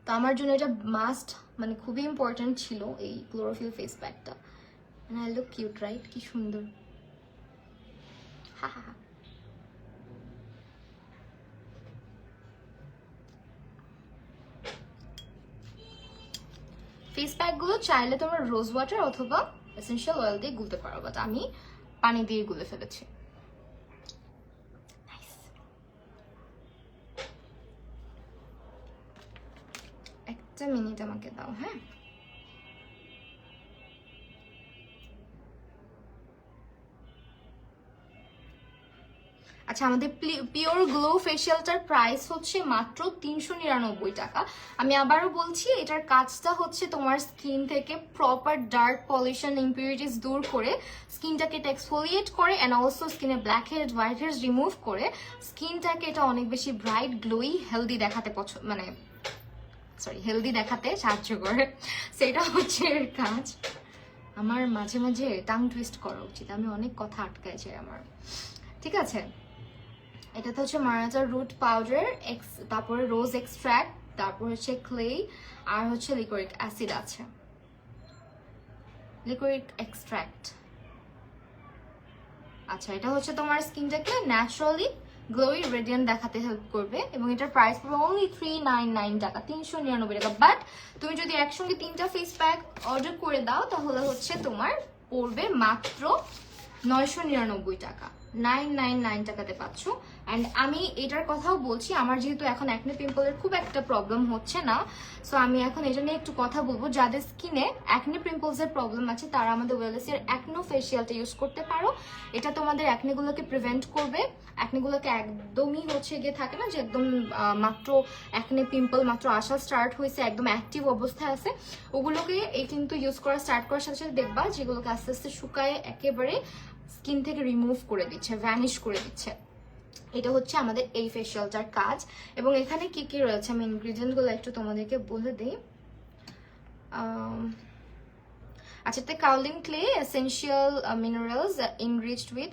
তো আমার জন্য এটা মাস্ট, মানে খুবই ইম্পর্টেন্ট ছিল এই ক্লোরোফিল ফেস প্যাকটা। আই লুক কিউট রাইট, কি সুন্দর। হা হা হা। ফেস প্যাক গুলো চাইলে তোমরা রোজ ওয়াটার অথবা এসেনশিয়াল অয়েল দিয়ে গুলতে পারো, বাট আমি পানি দিয়ে গুলে ফেলেছি। একটা মিনিট আমাকে দাও, হ্যাঁ। আচ্ছা, আমাদের পিওর গ্লো ফেশিয়ালটার প্রাইস হচ্ছে মাত্র 399 টাকা। আমি আবারও বলছি, এটার কাজটা হচ্ছে তোমার স্কিন থেকে প্রপার ডার্ক পলিউশন ইম্পিউরিটিস দূর করে স্কিনটাকে এটা এক্সফোলিয়েট করে, অ্যান্ড অলসো স্কিনে blackhead whiteheads remove করে স্কিনটাকে এটা অনেক বেশি ব্রাইট, গ্লোই, হেলদি দেখাতে হেলদি দেখাতে সাহায্য করে। সেটা হচ্ছে এর কাজ। আমার মাঝে মাঝে টাং টুইস্ট করা উচিত, আমি অনেক কথা আটকায় যায় আমার। ঠিক আছে, এটাতে হচ্ছে মারাজার রুট পাউডার, তারপরে রোজ এক্সট্র্যাক্ট, তারপর হচ্ছে ক্লে, আর হচ্ছে লিকুইড অ্যাসিড আছে, লিকুইড এক্সট্র্যাক্ট। আচ্ছা, এটা হচ্ছে তোমার স্কিনটাকে ন্যাচারালি গ্লোই রেডিয়েন্ট দেখাতে হেল্প করবে, এবং এটার প্রাইস পড়বে অনলি 399 টাকা, 399 টাকা। বাট তুমি যদি একসঙ্গে 3টা ফেস প্যাক অর্ডার করে দাও, তাহলে হচ্ছে তোমার পড়বে মাত্র 999 টাকা, 999 টাকাতে পাচ্ছ। অ্যান্ড আমি এটার কথাও বলছি, আমার যেহেতু এখন অ্যাকনে পিম্পলের খুব একটা প্রবলেম হচ্ছে না, সো আমি এখন এটা নিয়ে একটু কথা বলবো। যাদের স্কিনে অ্যাকনে পিম্পলসের প্রবলেম আছে, তারা আমাদের ওয়েলনেসের অ্যাকনো ফেশিয়ালটা ইউজ করতে পারো। এটা তোমাদের অ্যাকনেগুলোকে প্রিভেন্ট করবে, অ্যাকনেগুলোকে একদমই হচ্ছে গিয়ে থাকে না যে একদম মাত্র অ্যাকনে পিম্পল মাত্র আসা স্টার্ট হয়েছে, একদম অ্যাক্টিভ অবস্থায় আছে, ওগুলোকে এই কিন্তু ইউজ করা স্টার্ট করার সাথে সাথে দেখবা যেগুলোকে আস্তে আস্তে শুকায় একেবারে স্কিন থেকে রিমুভ করে দিচ্ছে, ভ্যানিশ করে দিচ্ছে। এটা হচ্ছে আমাদের এই ফেশিয়ালটার কাজ। এবং এখানে কি কি রয়েছে আমি ইনগ্রিডিয়েন্টগুলো একটু তোমাদেরকে বলে দিই। আচ্ছা, এতে kaolin clay, essential minerals enriched with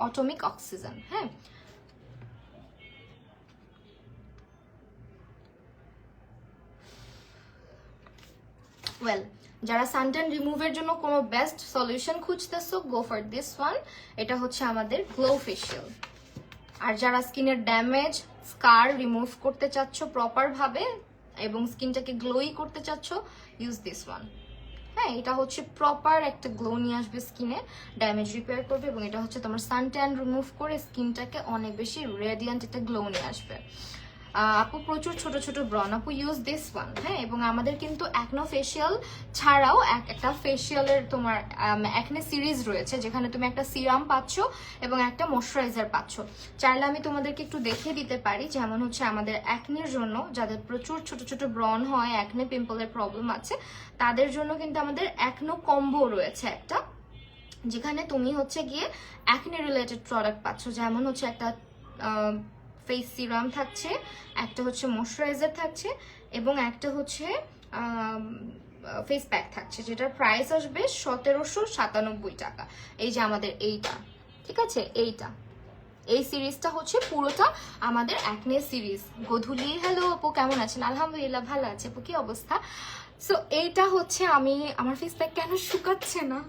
atomic oxygen. হ্যাঁ, ওয়েল, যারা সানট্যান রিমুভের জন্য কোনো বেস্ট সলিউশন খুঁজতেছো, গো ফর দিস ওয়ান। এটা হচ্ছে আমাদের গ্লো ফেশিয়াল। আর যারা স্কিনের ড্যামেজ, স্কার রিমুভ করতে চাচ্ছ প্রপার ভাবে এবং স্কিনটাকে গ্লোই করতে চাচ্ছ, ইউজ দিস ওয়ান। হ্যাঁ, এটা হচ্ছে প্রপার একটা গ্লো নিয়ে আসবে স্কিনে, ড্যামেজ রিপেয়ার করবে, এবং এটা হচ্ছে তোমার সানট্যান রিমুভ করে স্কিনটাকে অনেক বেশি রেডিয়েন্ট একটা গ্লো নিয়ে আসবে। আপু প্রচুর ছোট ছোট ব্রন, আপু ইউজ দিস ওয়ান। হ্যাঁ, এবং আমাদের কিন্তু অ্যাকনো ফেশিয়াল ছাড়াও একটা ফেশিয়ালের তোমার অ্যাকনে সিরিজ রয়েছে, যেখানে তুমি একটা সিরাম পাচ্ছ এবং একটা ময়শ্চারাইজার পাচ্ছ। চাইলে আমি তোমাদেরকে একটু দেখিয়ে দিতে পারি। যেমন হচ্ছে আমাদের অ্যাকনের জন্য, যাদের প্রচুর ছোট ছোট ব্রন হয়, অ্যাকনে পিম্পলের প্রবলেম আছে, তাদের জন্য কিন্তু আমাদের অ্যাকনো কম্বো রয়েছে একটা, যেখানে তুমি হচ্ছে গিয়ে অ্যাকনে রিলেটেড প্রোডাক্ট পাচ্ছ। যেমন হচ্ছে একটা ফেস সিরাম থাকছে, একটা হচ্ছে ময়শ্চারাইজার থাকছে, এবং একটা হচ্ছে ফেস প্যাক থাকছে, যেটার প্রাইস আসবে 1797 টাকা। এই যে আমাদের এইটা, ঠিক আছে, এই সিরিজটা হচ্ছে পুরোটা আমাদের অ্যাকনে সিরিজ। গধূলি, হ্যালো আপু, কেমন আছেন? আলহামদুলিল্লাহ ভালো আছে আপু, কি অবস্থা? সো এইটা হচ্ছে আমার ফেস প্যাক কেন শুকাচ্ছে না,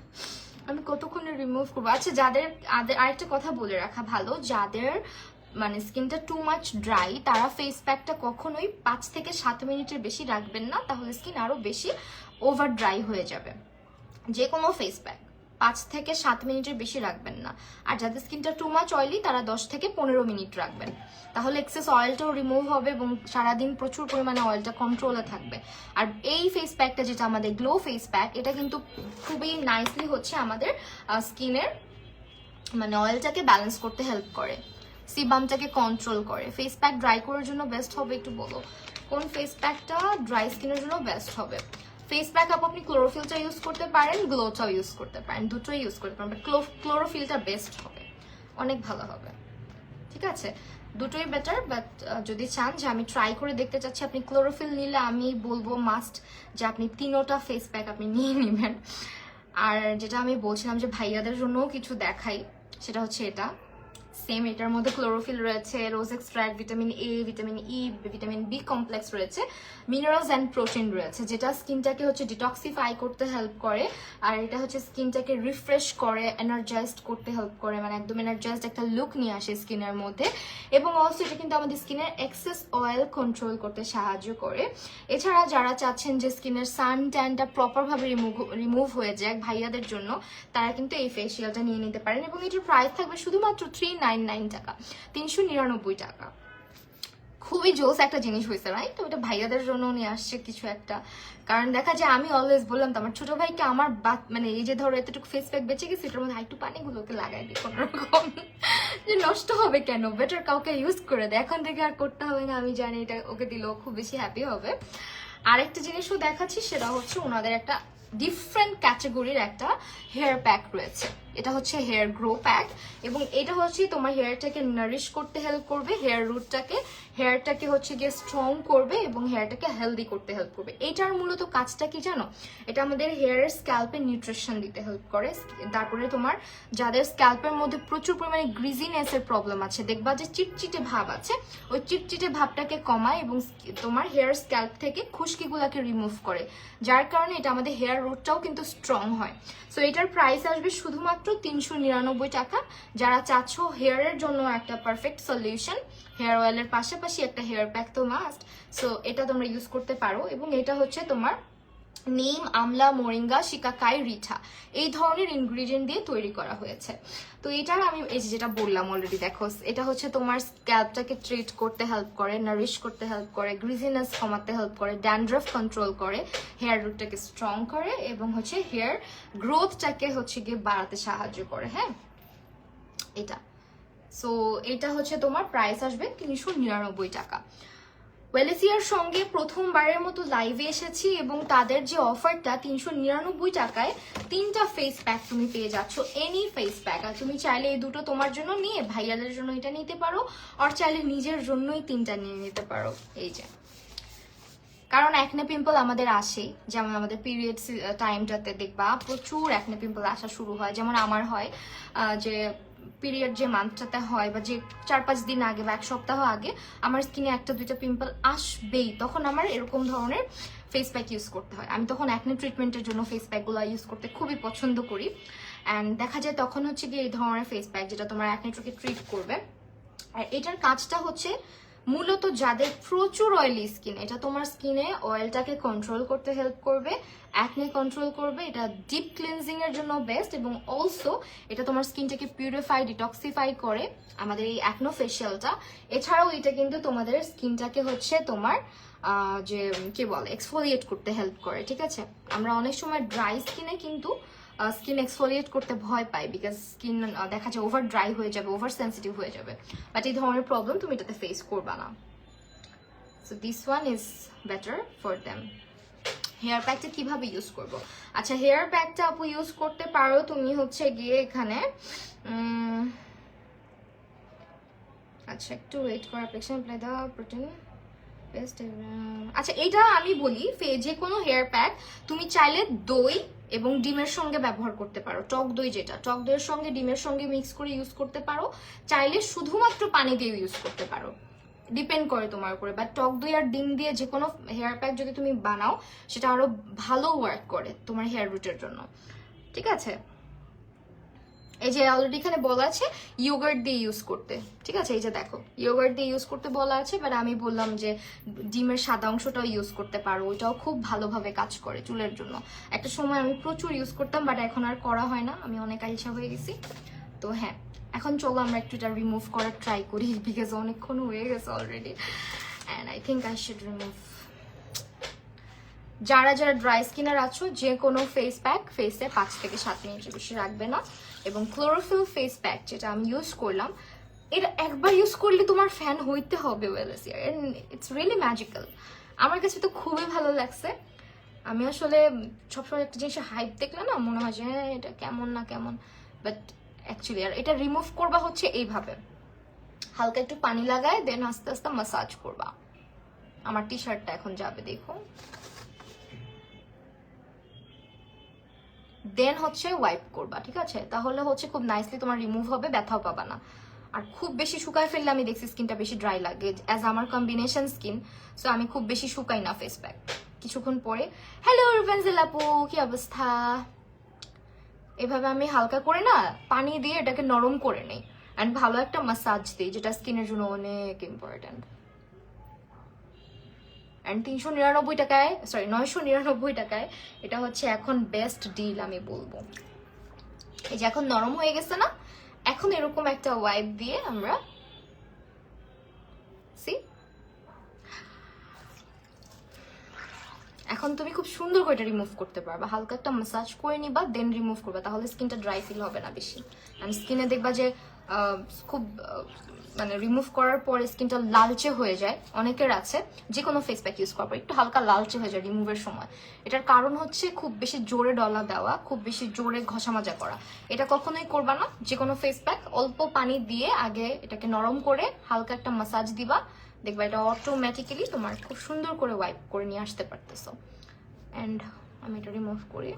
আমি কতক্ষণে রিমুভ করবো? আচ্ছা, যাদের আরেকটা কথা বলে রাখা ভালো, যাদের মানে স্কিনটা টু মাচ ড্রাই, তারা ফেস প্যাকটা কখনোই 5 থেকে 7 মিনিটের বেশি রাখবেন না, তাহলে স্কিন আরো বেশি ওভার ড্রাই হয়ে যাবে। যে কোনো ফেস প্যাক 5 থেকে 7 মিনিটের বেশি রাখবেন না। আর যাদের স্কিনটা টু মাচ অয়েলি, তারা 10 থেকে 15 মিনিট রাখবেন, তাহলে এক্সেস অয়েলটাও রিমুভ হবে এবং সারাদিন প্রচুর পরিমাণে অয়েলটা কন্ট্রোলে থাকবে। আর এই ফেস প্যাকটা যেটা আমাদের গ্লো ফেস প্যাক, এটা কিন্তু খুবই নাইসলি হচ্ছে আমাদের স্কিনের মানে অয়েলটাকে ব্যালেন্স করতে হেল্প করে, সিবামটাকে কন্ট্রোল করে। ফেস প্যাক ড্রাই করার জন্য বেস্ট হবে, একটু বলো কোন ফেস প্যাকটা ড্রাই স্কিনের জন্য বেস্ট হবে? ফেস প্যাক আপনি ক্লোরোফিলটা ইউজ করতে পারেন, গ্লোটাও ইউজ করতে পারেন, দুটোই ইউজ করতে পারেন, বাট ক্লোরোফিলটা বেস্ট হবে, অনেক ভালো হবে, ঠিক আছে? দুটোই বেটার, বাট যদি চান যে আমি ট্রাই করে দেখতে চাচ্ছি, আপনি ক্লোরোফিল নিলে আমি বলবো মাস্ট যে আপনি 3টা ফেস প্যাক আপনি নিয়ে নেবেন। আর যেটা আমি বলছিলাম যে ভাইয়াদের জন্যও কিছু দেখাই, সেটা হচ্ছে এটা সেম, এটার মধ্যে ক্লোরোফিল রয়েছে, rose extract, vitamin A, vitamin E, vitamin B complex রয়েছে, মিনারেলস অ্যান্ড প্রোটিন রয়েছে, যেটা স্কিনটাকে হচ্ছে ডিটক্সিফাই করতে হেল্প করে। আর এটা হচ্ছে স্কিনটাকে রিফ্রেশ করে, এনার্জাইজড করতে হেল্প করে, মানে একদম এনার্জাইজড একটা লুক নিয়ে আসে স্কিনের মধ্যে। এবং অলসো এটা কিন্তু আমাদের স্কিনের এক্সেস অয়েল কন্ট্রোল করতে সাহায্য করে। এছাড়া যারা চাচ্ছেন যে স্কিনের সান ট্যানটা প্রপারভাবে রিমুভ হয়ে যায়, ভাইয়াদের জন্য, তারা কিন্তু এই ফেসিয়ালটা নিয়ে নিতে পারেন। এবং এটার প্রাইস থাকবে শুধুমাত্র 399 টাকা, 399 টাকা। খুবই জোস একটা জিনিস হয়েছে, রাইট? তো এটা ভাইয়াদের জন্য নিয়ে আসছে কিছু একটা, কারণ দেখা যায় আমি অলওয়েজ বললাম তো আমার ছোট ভাইকে, আমার মানে এই যে ধরো এতটুকু ফেস প্যাক বেঁচে গেছে, এটার মধ্যে একটু পানিগুলোকে লাগাই দিই কোনো রকম, যে নষ্ট হবে কেন, বেটার কাউকে ইউজ করে দেয়, এখন থেকে আর করতে হবে না, আমি জানি এটা ওকে দিলেও খুব বেশি হ্যাপি হবে। আরেকটা জিনিসও দেখাচ্ছি, সেটা হচ্ছে ওনাদের একটা ডিফারেন্ট ক্যাটাগরির একটা হেয়ার প্যাক রয়েছে। এটা হচ্ছে হেয়ার গ্রো প্যাক, এবং এটা হচ্ছে তোমার হেয়ারটাকে নারিশ করতে হেল্প করবে, হেয়ারটাকে হচ্ছে গিয়ে স্ট্রং করবে এবং হেয়ারটাকে হেলদি করতে হেল্প করবে। এটার মূলত কাজটা কি জানো? এটা আমাদের হেয়ারের স্ক্যাল্পে নিউট্রিশন দিতে হেল্প করে। তারপরে তোমার যাদের স্ক্যাল্পের মধ্যে প্রচুর পরিমাণে গ্রিজিনেসের প্রবলেম আছে, দেখবা যে চিটচিটে ভাব আছে, ওই চিটচিটে ভাবটাকে কমায় এবং তোমার হেয়ার স্ক্যাল্প থেকে খুশকিগুলোকে রিমুভ করে, যার কারণে এটা আমাদের হেয়ার রুটটাও কিন্তু স্ট্রং হয়। সো এটার প্রাইস আসবে শুধুমাত্র 399 টাকা। যারা চাচ্ছ হেয়ারের জন্য একটা পারফেক্ট সলিউশন, হেয়ার অয়েলের পাশাপাশি একটা হেয়ার প্যাক তো মাস্ট, সো এটা তোমরা ইউজ করতে পারো। এবং এটা হচ্ছে তোমার নিম, আমলা, মোরিঙ্গা, শিকাকাই, রিঠা, এই ধরনের ইনগ্রিডিয়েন্ট দিয়ে তৈরি করা হয়েছে। তো এটার আমি এই যেটা বললাম অলরেডি, দেখো এটা হচ্ছে তোমার স্ক্যাল্পটাকে ট্রিট করতে হেল্প করে, নারিশ করতে হেল্প করে, গ্রিজিনেস কমাতে হেল্প করে, ড্যান্ড্রাফ কন্ট্রোল করে, হেয়ার রুটটাকে স্ট্রং করে এবং হচ্ছে হেয়ার গ্রোথটাকে হচ্ছে গিয়ে বাড়াতে সাহায্য করে। হ্যাঁ, এটা সো এটা হচ্ছে তোমার প্রাইস আসবে 399 টাকা। ওয়েলেসিয়ার সঙ্গে প্রথমবারের মতো লাইভে এসেছি এবং তাদের যে অফারটা 399 টাকায় 3টা ফেস প্যাক তুমি পেয়ে যাচ্ছ, এনি ফেস প্যাক। আর তুমি চাইলে এই দুটো তোমার জন্য নিয়ে ভাইয়াদের জন্য এটা নিতে পারো, আর চাইলে নিজের জন্যই 3টা নিয়ে নিতে পারো। এই যে, কারণ অ্যাকনে পিম্পল আমাদের আসে, যেমন আমাদের পিরিয়ডস টাইমটাতে দেখবা প্রচুর অ্যাকনে পিম্পল আসা শুরু হয়, যেমন আমার হয় যে পিরিয়ড যে মান্থটাতে হয় বা যে 4-5 দিন আগে বা 1 সপ্তাহ আগে আমার স্কিনে 1-2টা পিম্পল আসবেই, তখন আমার এরকম ধরনের ফেস প্যাক ইউজ করতে হয়। আমি তখন অ্যাকনে ট্রিটমেন্টের জন্য ফেস প্যাকগুলো ইউজ করতে খুবই পছন্দ করি। অ্যান্ড দেখা যায় তখন হচ্ছে কি এই ধরনের ফেস প্যাক যেটা তোমার অ্যাকনেটাকে ট্রিট করবে। আর এটার কাজটা হচ্ছে মূলত যাদের প্রচুর অয়েলি স্কিন, এটা তোমার স্কিনে অয়েলটাকে কন্ট্রোল করতে হেল্প করবে, অ্যাকনে কন্ট্রোল করবে, এটা ডিপ ক্লিনজিং এর জন্য বেস্ট, এবং অলসো এটা তোমার স্কিনটাকে পিউরিফাই ডিটক্সিফাই করে আমাদের এই অ্যাকনো ফেশিয়ালটা। এছাড়াও এটা কিন্তু তোমাদের স্কিনটাকে হচ্ছে তোমার যে কি বলে এক্সফোলিয়েট করতে হেল্প করে, ঠিক আছে? আমরা অনেক সময় ড্রাই স্কিনে কিন্তু স্কিন এক্সফোলিয়েট করতে ভয় পাই, বিকজ স্কিন দেখা যায় ওভার ড্রাই হয়ে যাবে, ওভার সেন্সিটিভ হয়ে যাবে, বাট এই ধরনের প্রবলেম তুমি এটাতে ফেস করবা না। So this one is better for them. Hair প্যাকটা কিভাবে ইউজ করব? আচ্ছা, হেয়ার প্যাকটা আপু ইউজ করতে পারো তুমি হচ্ছে গিয়ে এখানে আচ্ছা একটু ওয়েট করো, অ্যাপ্লিকেশন অ্যাপ্লাই দা প্রোটিন বেস্ট। আচ্ছা এটা আমি বলি, যে কোনো হেয়ার প্যাক তুমি চাইলে দই এবং ডিমের সঙ্গে ব্যবহার করতে পারো। টক দই, যেটা টক দইয়ের সঙ্গে ডিমের সঙ্গে মিক্স করে ইউজ করতে পারো, চাইলে শুধুমাত্র পানি দিয়ে ইউজ করতে পারো, ডিপেন্ড করে তোমার উপরে। বাট টক দই আর ডিম দিয়ে যে কোনো হেয়ার প্যাক যদি তুমি বানাও সেটা আরো ভালো ওয়ার্ক করে তোমার হেয়ার রুটের জন্য, ঠিক আছে? এই যে অলরেডি এখানে বলা আছে ইয়োগার্ট দিয়ে ইউজ করতে, ঠিক আছে? এই যে দেখো ইয়োগার্ট দিয়ে ইউজ করতে বলা আছে, বাট আমি বললাম যে ডিমের সাদা অংশটাও ইউজ করতে পারো, ওইটাও খুব ভালোভাবে কাজ করে চুলের জন্য। একটা সময় আমি প্রচুর ইউজ করতাম, বাট এখন আর করা হয় না, আমি অনেক আলসা হয়ে গেছি। তো হ্যাঁ, এখন চলো আমরা একটু এটা রিমুভ করার ট্রাই করি, বিকজ অনেকক্ষণ হয়ে গেছে already, and I think I should remove. যারা যারা ড্রাই স্কিনার আছো, যে কোনো ফেস প্যাক ফেসে 5 থেকে 7 মিনিটের বেশি রাখবে না। এবং ক্লোরোফিল ফেস প্যাক যেটা আমি ইউজ করলাম, এটা একবার ইউজ করলে তোমার ফ্যান হইতে হবে ওয়েলসিয়ার, ইটস রিয়েলি ম্যাজিক্যাল। আমার কাছে তো খুবই ভালো লাগছে। আমি আসলে সবসময় একটা জিনিসের হাইপ দেখলে না মনে হয় যে হ্যাঁ এটা কেমন না কেমন, বাট অ্যাকচুয়ালি আর এটা রিমুভ করবা হচ্ছে এইভাবে, হালকা একটু পানি লাগায় দেন আস্তে আস্তে মাসাজ করবা। আমার টি শার্টটা এখন যাবে, দেখো। দেন হচ্ছে ওয়াইপ করবা, ঠিক আছে? তাহলে হচ্ছে খুব নাইসলি তোমার রিমুভ হবে, ব্যথাও পাবা না। আর খুব বেশি শুকায় ফেললে আমি দেখছি স্কিনটা বেশি ড্রাই লাগে, অ্যাজ আমার কম্বিনেশন স্কিন, সো আমি খুব বেশি শুকাই না ফেস প্যাক। কিছুক্ষণ পরে হ্যালো রুবেনজেল আপু, কি অবস্থা? এভাবে আমি হালকা করে না পানি দিয়ে এটাকে নরম করে নেই, অ্যান্ড ভালো একটা মাসাজ দিই, যেটা স্কিনের জন্য অনেক ইম্পর্টেন্ট। অ্যান্ড 399 টাকায়, সরি 999 টাকায় এটা হচ্ছে এখন বেস্ট ডিল আমি বলবো। এই যে এখন নরম হয়ে গেছে না, এখন এরকম একটা ওয়াইপ দিয়ে আমরা এখন তুমি খুব সুন্দর করে এটা রিমুভ করতে পারবা। হালকা একটা মাসাজ করে নিবা, দেন রিমুভ করবা, তাহলে স্কিনটা ড্রাই ফিল হবে না বেশি। অ্যান্ড স্কিনে দেখবা যে খুব মানে রিমুভ করার পরে স্কিনটা লালচে হয়ে যায়, অনেকের আছে। যে কোনো ফেস প্যাক ইউজ করার পর একটু হালকা লালচে হয়ে যায় রিমুভের সময়। এটার কারণ হচ্ছে খুব বেশি জোরে ডলা দেওয়া, খুব বেশি জোরে ঘষা মাজা করা। এটা কখনোই করবা না। যে কোনো ফেস প্যাক অল্প পানি দিয়ে আগে এটাকে নরম করে হালকা একটা মাসাজ দিবা, দেখবা এটা অটোমেটিক্যালি তোমার খুব সুন্দর করে ওয়াইপ করে নিয়ে আসতে পারতেছো। এন্ড আমি এটা রিমুভ করি।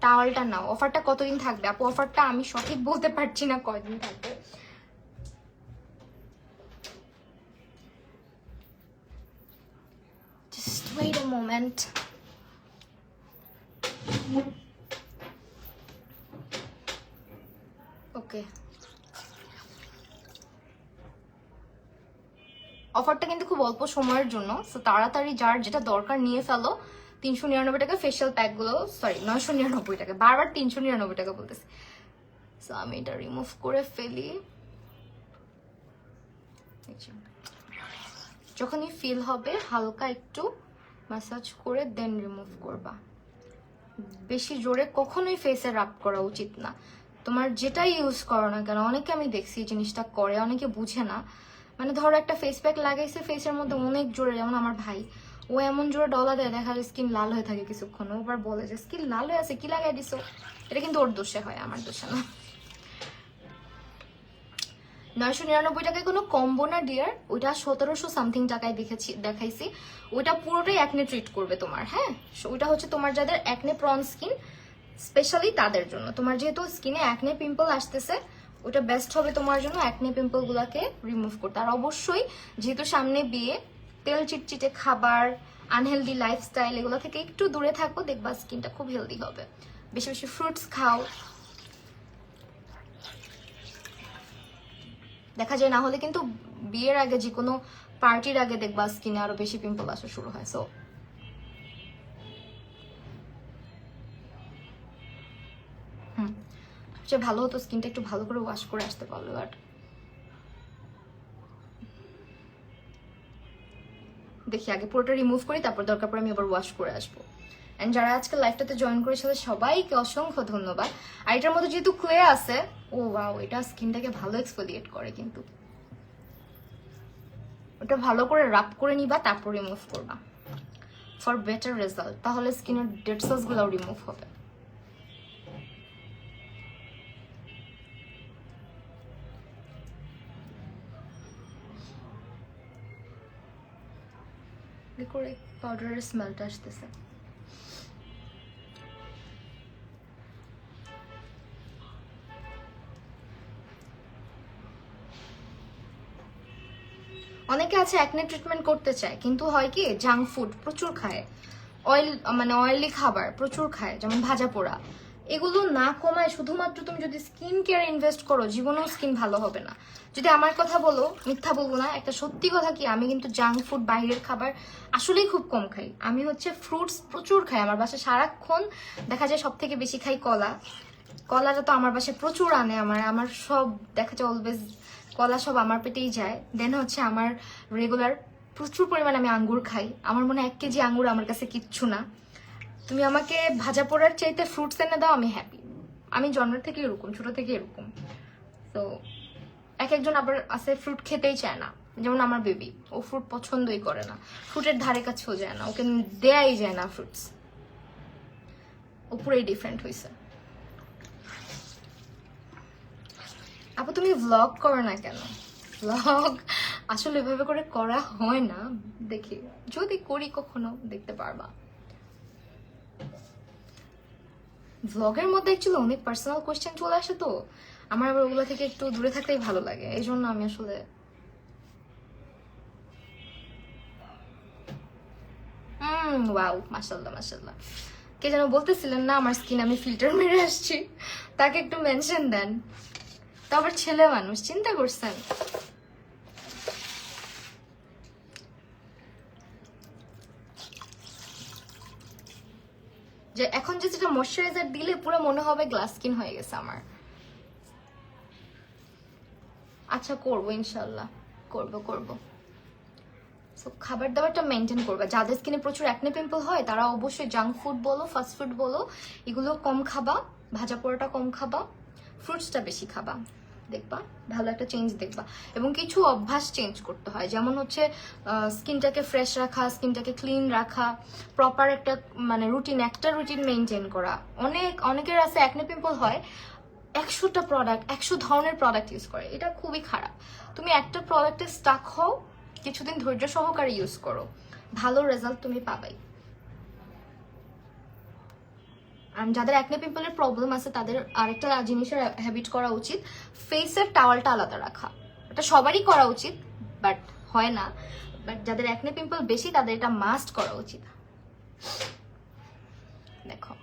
টাওয়ালটা নাও। অফারটা কতদিন থাকবে আপু? অফারটা আমি সঠিক বলতে পারছি না কয়দিন থাকবে। Just wait a moment. Okay. অফারটা কিন্তু খুব অল্প সময়ের জন্য, সো তাড়াতাড়ি যার যেটা দরকার নিয়ে ফেলো। 399 টাকা ফেশিয়াল প্যাক গুলো, সরি 999 টাকা, বারবার 399 টাকা বলতেছি। সো আমি এটা রিমুভ করে ফেলি। যখনই ফিল হবে হালকা একটু ম্যাসাজ করে দেন রিমুভ করবা। বেশি জোরে কখনোই ফেসে রাব করা উচিত না। তোমার যেটাই ইউজ করো না কেন, অনেকে আমি দেখছি জিনিসটা করে, অনেকে বুঝে না। মানে ধরো একটা ফেস প্যাক লাগাইছে ফেসের মধ্যে অনেক জোরে, যেমন আমার ভাই, ও এমন জোরে ডলা দেয়, দেখা যায় স্কিন লাল হয়ে থাকে কিছুক্ষণ। ও আবার বলে যে স্কিন লাল হয়ে আছে, কি লাগাই দিছো? এটা কিন্তু ওর দোষে হয়, আমার দোষে না। 999 টাকায় কোনো কম্বো না ডিয়ার, ওইটা 1700 সামথিং টাকায় দেখাইছি। ওইটা পুরোটাই অ্যাকনে ট্রিট করবে তোমার। হ্যাঁ, ওইটা হচ্ছে তোমার যাদের অ্যাকনে প্রন স্কিন, স্পেশালি তাদের জন্য। তোমার যেহেতু স্কিনে অ্যাকনে পিম্পল আসতেছে, ওটা বেস্ট হবে তোমার জন্য অ্যাকনে পিম্পল গুলাকে রিমুভ করতে। আর অবশ্যই যেহেতু সামনে বিয়ে, তেল চিটচিটে খাবার, আনহেলদি লাইফস্টাইল, এগুলো থেকে একটু দূরে থাকবো, দেখবা স্কিনটা খুব হেলদি হবে। বেশি বেশি ফ্রুটস খাও। দেখা যায়, না হলে কিন্তু বিয়ের আগে যে কোনো পার্টির আগে দেখবা স্কিনে আরো বেশি পিম্পল আসা শুরু হয়। সো সবচেয়ে ভালো হতো স্কিনটা একটু ভালো করে ওয়াশ করে আসতে পারলো। বাট দেখি আগে পুরোটা রিমুভ করি, তারপর দরকার পড়ে আমি আবার ওয়াশ করে আসবো। এন্ড যারা আজকে লাইফটাতে জয়েন করেছিল সবাইকে অসংখ্য ধন্যবাদ। আর এটার মধ্যে যেহেতু ক্লে আছে, ও ওয়াও, এটা স্কিনটাকে ভালো এক্সফোলিয়েট করে, কিন্তু ওটা ভালো করে রাব করে নিবা, তারপর রিমুভ করবা ফর বেটার রেজাল্ট। তাহলে স্কিনের ডেড সেলস গুলো রিমুভ হবে। করে পাউডারের স্মেলটা আসতেছে। অনেকে আছে অ্যাকনে ট্রিটমেন্ট করতে চায়, কিন্তু হয় কি জাঙ্ক ফুড প্রচুর খায়, অয়েলি খাবার প্রচুর খায়, যেমন ভাজা পোড়া, এগুলো না কমায় শুধুমাত্র তুমি যদি স্কিন কেয়ার ইনভেস্ট করো, জীবনেও স্কিন ভালো হবে না। যদি আমার কথা বলো, মিথ্যা বলবো না, একটা সত্যি কথা কি, আমি কিন্তু জাঙ্ক ফুড বাইরের খাবার আসলেই খুব কম খাই। আমি হচ্ছে ফ্রুটস প্রচুর খাই, আমার বাসায় সারাক্ষণ দেখা যায় সব থেকে বেশি খাই কলা। কলাটা তো আমার বাসায় প্রচুর আনে, আমার সব দেখা যায় অলওয়েজ কলা সব আমার পেটেই যায়। দেন হচ্ছে আমার রেগুলার প্রচুর পরিমাণে আমি আঙ্গুর খাই। আমার মনে হয় 1 কেজি আঙ্গুর আমার কাছে কিচ্ছু না। তুমি আমাকে ভাজা পোড়ার চাইতে ফ্রুটস এনে দাও, আমি হ্যাপি। আমি জন্মের থেকে এরকম, ছোট থেকে এরকম। তো একজন আবার আছে ফ্রুট খেতেই চায় না, যেমন আমার বেবি, ও ফ্রুট পছন্দই করে না, ফ্রুটের ধারে কাছেও যায় না, ওকে দেয়াই যায় না ফ্রুটস। ও পুরাই ডিফারেন্ট হয়েছে। আপু তুমি ভ্লগ করো না কেন? ভ্লগ আসলে এভাবে করে করা হয় না, দেখি যদি করি কখনো দেখতে পারবা। ভ্লগের মধ্যে অ্যাকচুয়ালি অনেক পার্সোনাল কোয়েশ্চেন চলে আসে, তো আমার আবার ওগুলো থেকে একটু দূরে থাকতেই ভালো লাগে, এই জন্য আমি আসলে ওয়াও, মাশাআল্লাহ মাশাআল্লাহ। কে যেন বলতেছিলেন না আমার স্কিন আমি ফিল্টার মেরে আসছি, তাকে একটু মেনশন দেন। তো আবার ছেলে মানুষ, চিন্তা করছেন? যে এখন যে যেটা ময়শ্চারাইজার দিলে পুরো মনে হবে গ্লাস স্কিন হয়ে গেছে আমার। আচ্ছা করবো, ইনশাল্লাহ করবো। সো খাবার দাবারটা মেনটেন করবা। যাদের স্কিনে প্রচুর অ্যাকনে পিম্পল হয় তারা অবশ্যই জাঙ্ক ফুড বলো, ফাস্ট ফুড বলো, এগুলো কম খাবা, ভাজা পোড়াটা কম খাবা, ফ্রুটসটা বেশি খাবা, দেখবা ভালো একটা চেঞ্জ দেখবা। এবং কিছু অভ্যাস চেঞ্জ করতে হয়, যেমন হচ্ছে স্কিনটাকে ফ্রেশ রাখা, স্কিনটাকে ক্লিন রাখা, প্রপার একটা একটা রুটিন মেনটেন করা। অনেকের আছে অ্যাকনে পিম্পল হয়, 100টা প্রোডাক্ট, 100 ধরনের প্রোডাক্ট ইউজ করে, এটা খুবই খারাপ। তুমি একটা প্রোডাক্টে স্টাক হও, কিছুদিন ধৈর্য সহকারে ইউজ করো, ভালো রেজাল্ট তুমি পাবাই। আর যাদের অ্যাকনে পিম্পলের প্রবলেম আছে তাদের আরেকটা জিনিসের হ্যাবিট করা উচিত, ফেসের টাওয়ালটা আলাদা রাখা। এটা সবারই করা উচিত, বাট হয় না। বাট যাদের অ্যাকনে পিম্পল বেশি তাদের এটা মাস্ট করা উচিত। দেখো,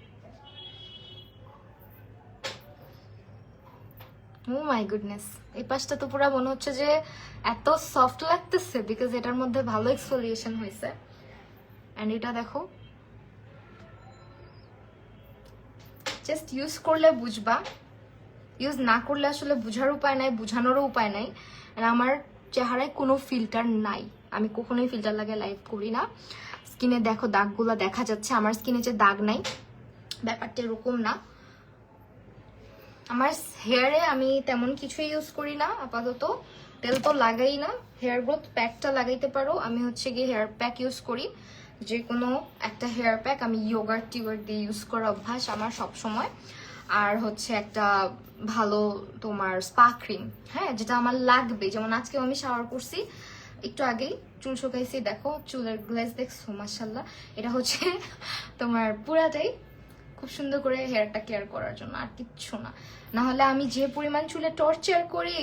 ও মাই গুডনেস, এই পাশটা তো পুরো মনে হচ্ছে যে এত সফট লাগতেছে, বিকজ এটার মধ্যে ভালো এক্সফোলিয়েশন হয়েছে। এন্ড এটা দেখো, জাস্ট ইউজ করলে বুঝবা, ইউজ না করলে আসলে বুঝার উপায় নাই, বুঝানোরও উপায় নাই। আর আমার চেহারায় কোনো ফিল্টার নাই, আমি কখনোই ফিল্টার লাগিয়ে লাইভ করি না। স্কিনে দেখো দাগগুলো দেখা যাচ্ছে, আমার স্কিনে যে দাগ নাই ব্যাপারটা এরকম না। আমার হেয়ারে আমি তেমন কিছুই ইউজ করি না আপাতত, তেল তো লাগাই না। হেয়ার গ্রোথ প্যাকটা লাগাইতে পারো, আমি হচ্ছে গিয়ে হেয়ার প্যাক ইউজ করি, যে কোনো একটা হেয়ার প্যাক আমি ইয়োগার্ট টিওগার্ট দিয়ে ইউজ করা অভ্যাস আমার সব সময়। আর হচ্ছে একটা ভালো তোমার স্পা ক্রিম, হ্যাঁ, যেটা আমার লাগবে। যেমন আজকে আমি শাওয়ার করছি একটু আগেই, চুল শুকাইছি, দেখো চুলের গ্লেজ দেখছো, মাশাআল্লাহ। এটা হচ্ছে তোমার পুরাটাই খুব সুন্দর করে হেয়ারটা কেয়ার করার জন্য, আর কিচ্ছু না। না হলে আমি যে পরিমাণ চুলে টর্চার করি,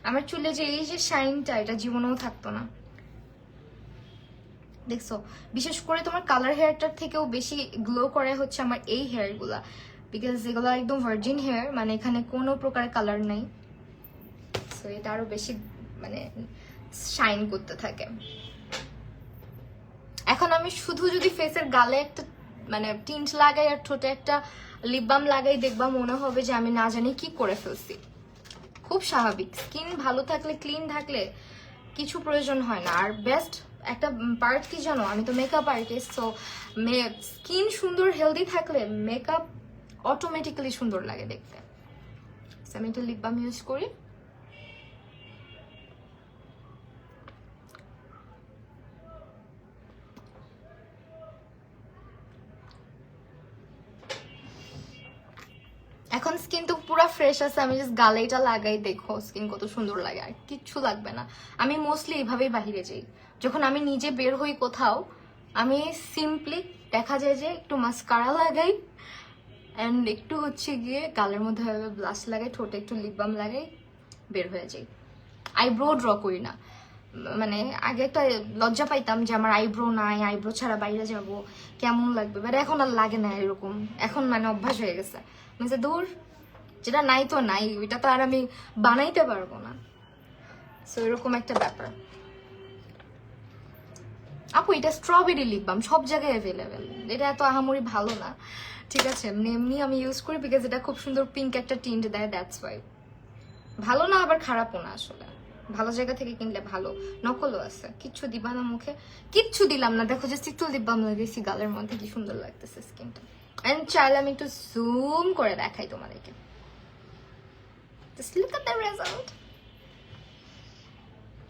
আমার চুলে যে এই যে শাইনটা, এটা জীবনেও থাকতো না। দেখছো, বিশেষ করে তোমার কালার হেয়ারটার থেকেও বেশি গ্লো করে হচ্ছে আমার এই হেয়ারগুলা, বিকজ এগুলো একদম ভার্জিন হেয়ার, মানে এখানে কোনো প্রকার কালার নাই। সো সো এটা আরো বেশি মানে শাইন করতে থাকে। এখন আমি শুধু যদি ফেসের গালে একটা মানে টিন্ট লাগাই আর ঠোঁটে একটা লিপ বাম লাগাই, দেখবা মনে হবে যে আমি না জানি কি করে ফেলছি। খুব স্বাভাবিক, স্কিন ভালো থাকলে ক্লিন থাকলে কিছু প্রয়োজন হয় না। আর বেস্ট একটা পার্ট কি জানো, আমি তো মেকআপ আর্টিস্ট, সো স্কিন সুন্দর হেলদি থাকলে মেকআপ অটোমেটিক্যালি সুন্দর লাগে দেখতে। আমি একটা লিপ বাম ইউজ করি। এখন স্কিন তো পুরো ফ্রেশ আছে, আমি জাস্ট গালে এটা লাগাই, দেখো স্কিন কত সুন্দর লাগে, আর কিচ্ছু লাগবে না। আমি মোস্টলি এইভাবেই বাহিরে যাই, যখন আমি নিজে বের হই কোথাও, আমি সিম্পলি দেখা যায় যে একটু মাস্কারা লাগাই অ্যান্ড একটু হচ্ছে গিয়ে গালের মধ্যে ব্লাশ লাগাই, ঠোঁটে একটু লিপ বাম লাগাই, বের হয়ে যাই। আইব্রো ড্র করি না, মানে আগে একটা লজ্জা পাইতাম যে আমার আইব্রো নাই, আইব্রো ছাড়া বাইরে যাব কেমন লাগবে, বাট এখন আর লাগে না এরকম। এখন মানে অভ্যাস হয়ে গেছে, মানে দূর যেটা নাই তো নাই, ওইটা তো আর আমি বানাইতে পারবো না। সো এরকম একটা ব্যাপার। আপু এটা স্ট্রবেরি লিপ বাম, সব জায়গায় অ্যাভেলেবেল, এটা এত আহামরি ভালো না, ঠিক আছে? এমনি আমি ইউজ করি বিকজ এটা খুব সুন্দর পিঙ্ক একটা টিন্ট দেয়, দ্যাটস ওয়াই। ভালো না আবার খারাপও না, আসলে ভালো জায়গা থেকে কিনলে ভালো, নকলও আছে। কিচ্ছু দিবা না মুখে, কিচ্ছু দিলাম না, দেখো যে একটু লিপ বাম লাগিয়েছি গালের মধ্যে, কি সুন্দর লাগতেছে স্কিনটা। এন্ড চাইলে আমি একটু জুম করে দেখাই তোমাদেরকে, just look at the result.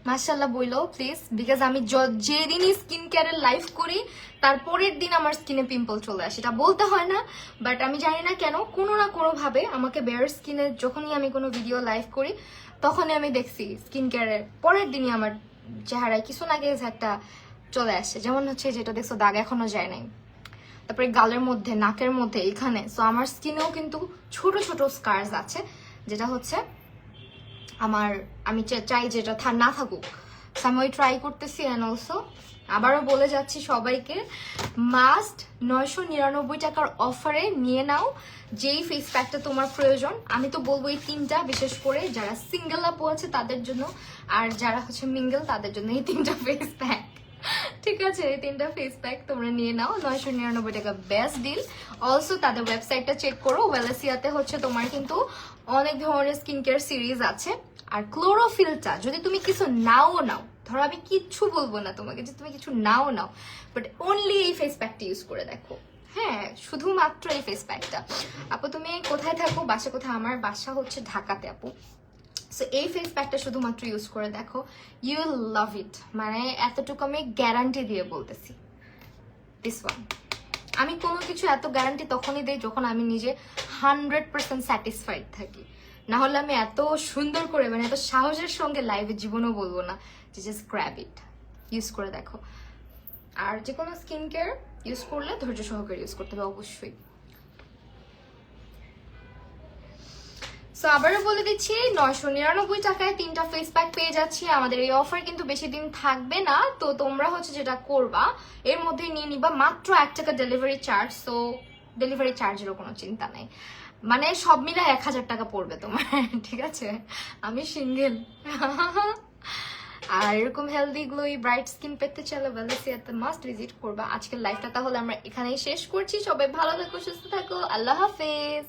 মাশাআল্লাহ বইলো প্লিজ, বিকজ আমি যেদিনই স্কিন কেয়ারের লাইভ করি তারপরের দিন আমার স্কিনে পিম্পল চলে আসে, এটা বলতে হয় না, বাট আমি জানি না কেন কোনো না কোনো ভাবে আমাকে বেয়ার স্কিনে যখনই আমি কোনো ভিডিও লাইভ করি তখনই আমি দেখছি স্কিন কেয়ারের পরের দিনই আমার চেহারায় কিছু না কিছু একটা চলে আসে। যেমন হচ্ছে যেটা দেখছো দাগ এখনো যায় নাই, তারপরে গালের মধ্যে, নাকের মধ্যে, এখানে। সো আমার স্কিনেও কিন্তু ছোট ছোট স্কার্স আছে, যেটা হচ্ছে আমি চাই যেটা না থাকুক। আমি ওই ট্রাই করতেছি। অ্যান্ড অলসো আবারও বলে যাচ্ছি সবাইকে, মাস্ট 999 টাকার অফারে নিয়ে নাও যেই ফেস প্যাকটা তোমার প্রয়োজন। আমি তো বলবো এই তিনটা, বিশেষ করে যারা সিঙ্গেল আপু আছে তাদের জন্য, আর যারা হচ্ছে মিঙ্গেল তাদের জন্য এই তিনটা ফেস প্যাক, ঠিক আছে? এই তিনটা ফেস প্যাক তোমরা নিয়ে নাও, 999 টাকা বেস্ট ডিল। অলসো তাদের ওয়েবসাইটটা চেক করো, ওয়েলেসিয়াতে হচ্ছে তোমার কিন্তু অনেক ধরনের স্কিন কেয়ার সিরিজ আছে। আর ক্লোরোফিলটা যদি তুমি কিছু নাও, ধরো আমি কিচ্ছু বলবো না তোমাকে যে তুমি কিছু নাও, বাট অনলি এই ফেস প্যাকটা ইউজ করে দেখো। হ্যাঁ, শুধুমাত্র এই ফেস প্যাকটা। আপু তুমি কোথায় থাকো, বাসা কোথায়? আমার বাসা হচ্ছে ঢাকাতে আপু। সো এই ফেস প্যাকটা শুধুমাত্র ইউজ করে দেখো, ইউ উইল লাভ ইট। মানে এতটুকু আমি গ্যারান্টি দিয়ে বলতেছি, দিস ওয়ান। আমি কোনো কিছু এত গ্যারান্টি তখনই দেই যখন আমি নিজে 100% স্যাটিসফাইড থাকি, না হলে আমি এত সুন্দর করে মানে এত সাহসের সঙ্গে লাইভে জীবনও বলবো না যে জাস্ট গ্র্যাব ইট, ইউজ করে দেখো। আর যে কোনো স্কিন কেয়ার ইউজ করলে ধৈর্য সহকারে ইউজ করতে হবে অবশ্যই। সো আবারও বলে দিচ্ছি, 999 টাকায় তিনটা ফেস প্যাক পেয়ে যাচ্ছি। আমাদের এই অফার কিন্তু বেশি দিন থাকবে না, তো তোমরা হচ্ছে যেটা করবা এর মধ্যে নিয়ে নিবা মাত্র 1 টাকা ডেলিভারি চার্জ। সো ডেলিভারি চার্জেরও কোনো চিন্তা নেই, মানে সব মিলে 1000 টাকা পড়বে তোমার, ঠিক আছে? আমি সিঙ্গেল। আর এরকম হেলদি গ্লোই ব্রাইট স্কিন পেতে চাইলে ওয়েলেসিয়াতে মাস্ট ভিজিট করবা। আজকের লাইফটা তাহলে আমরা এখানেই শেষ করছি। সবাই ভালো থাকো, সুস্থ থাকো, আল্লাহ হাফেজ।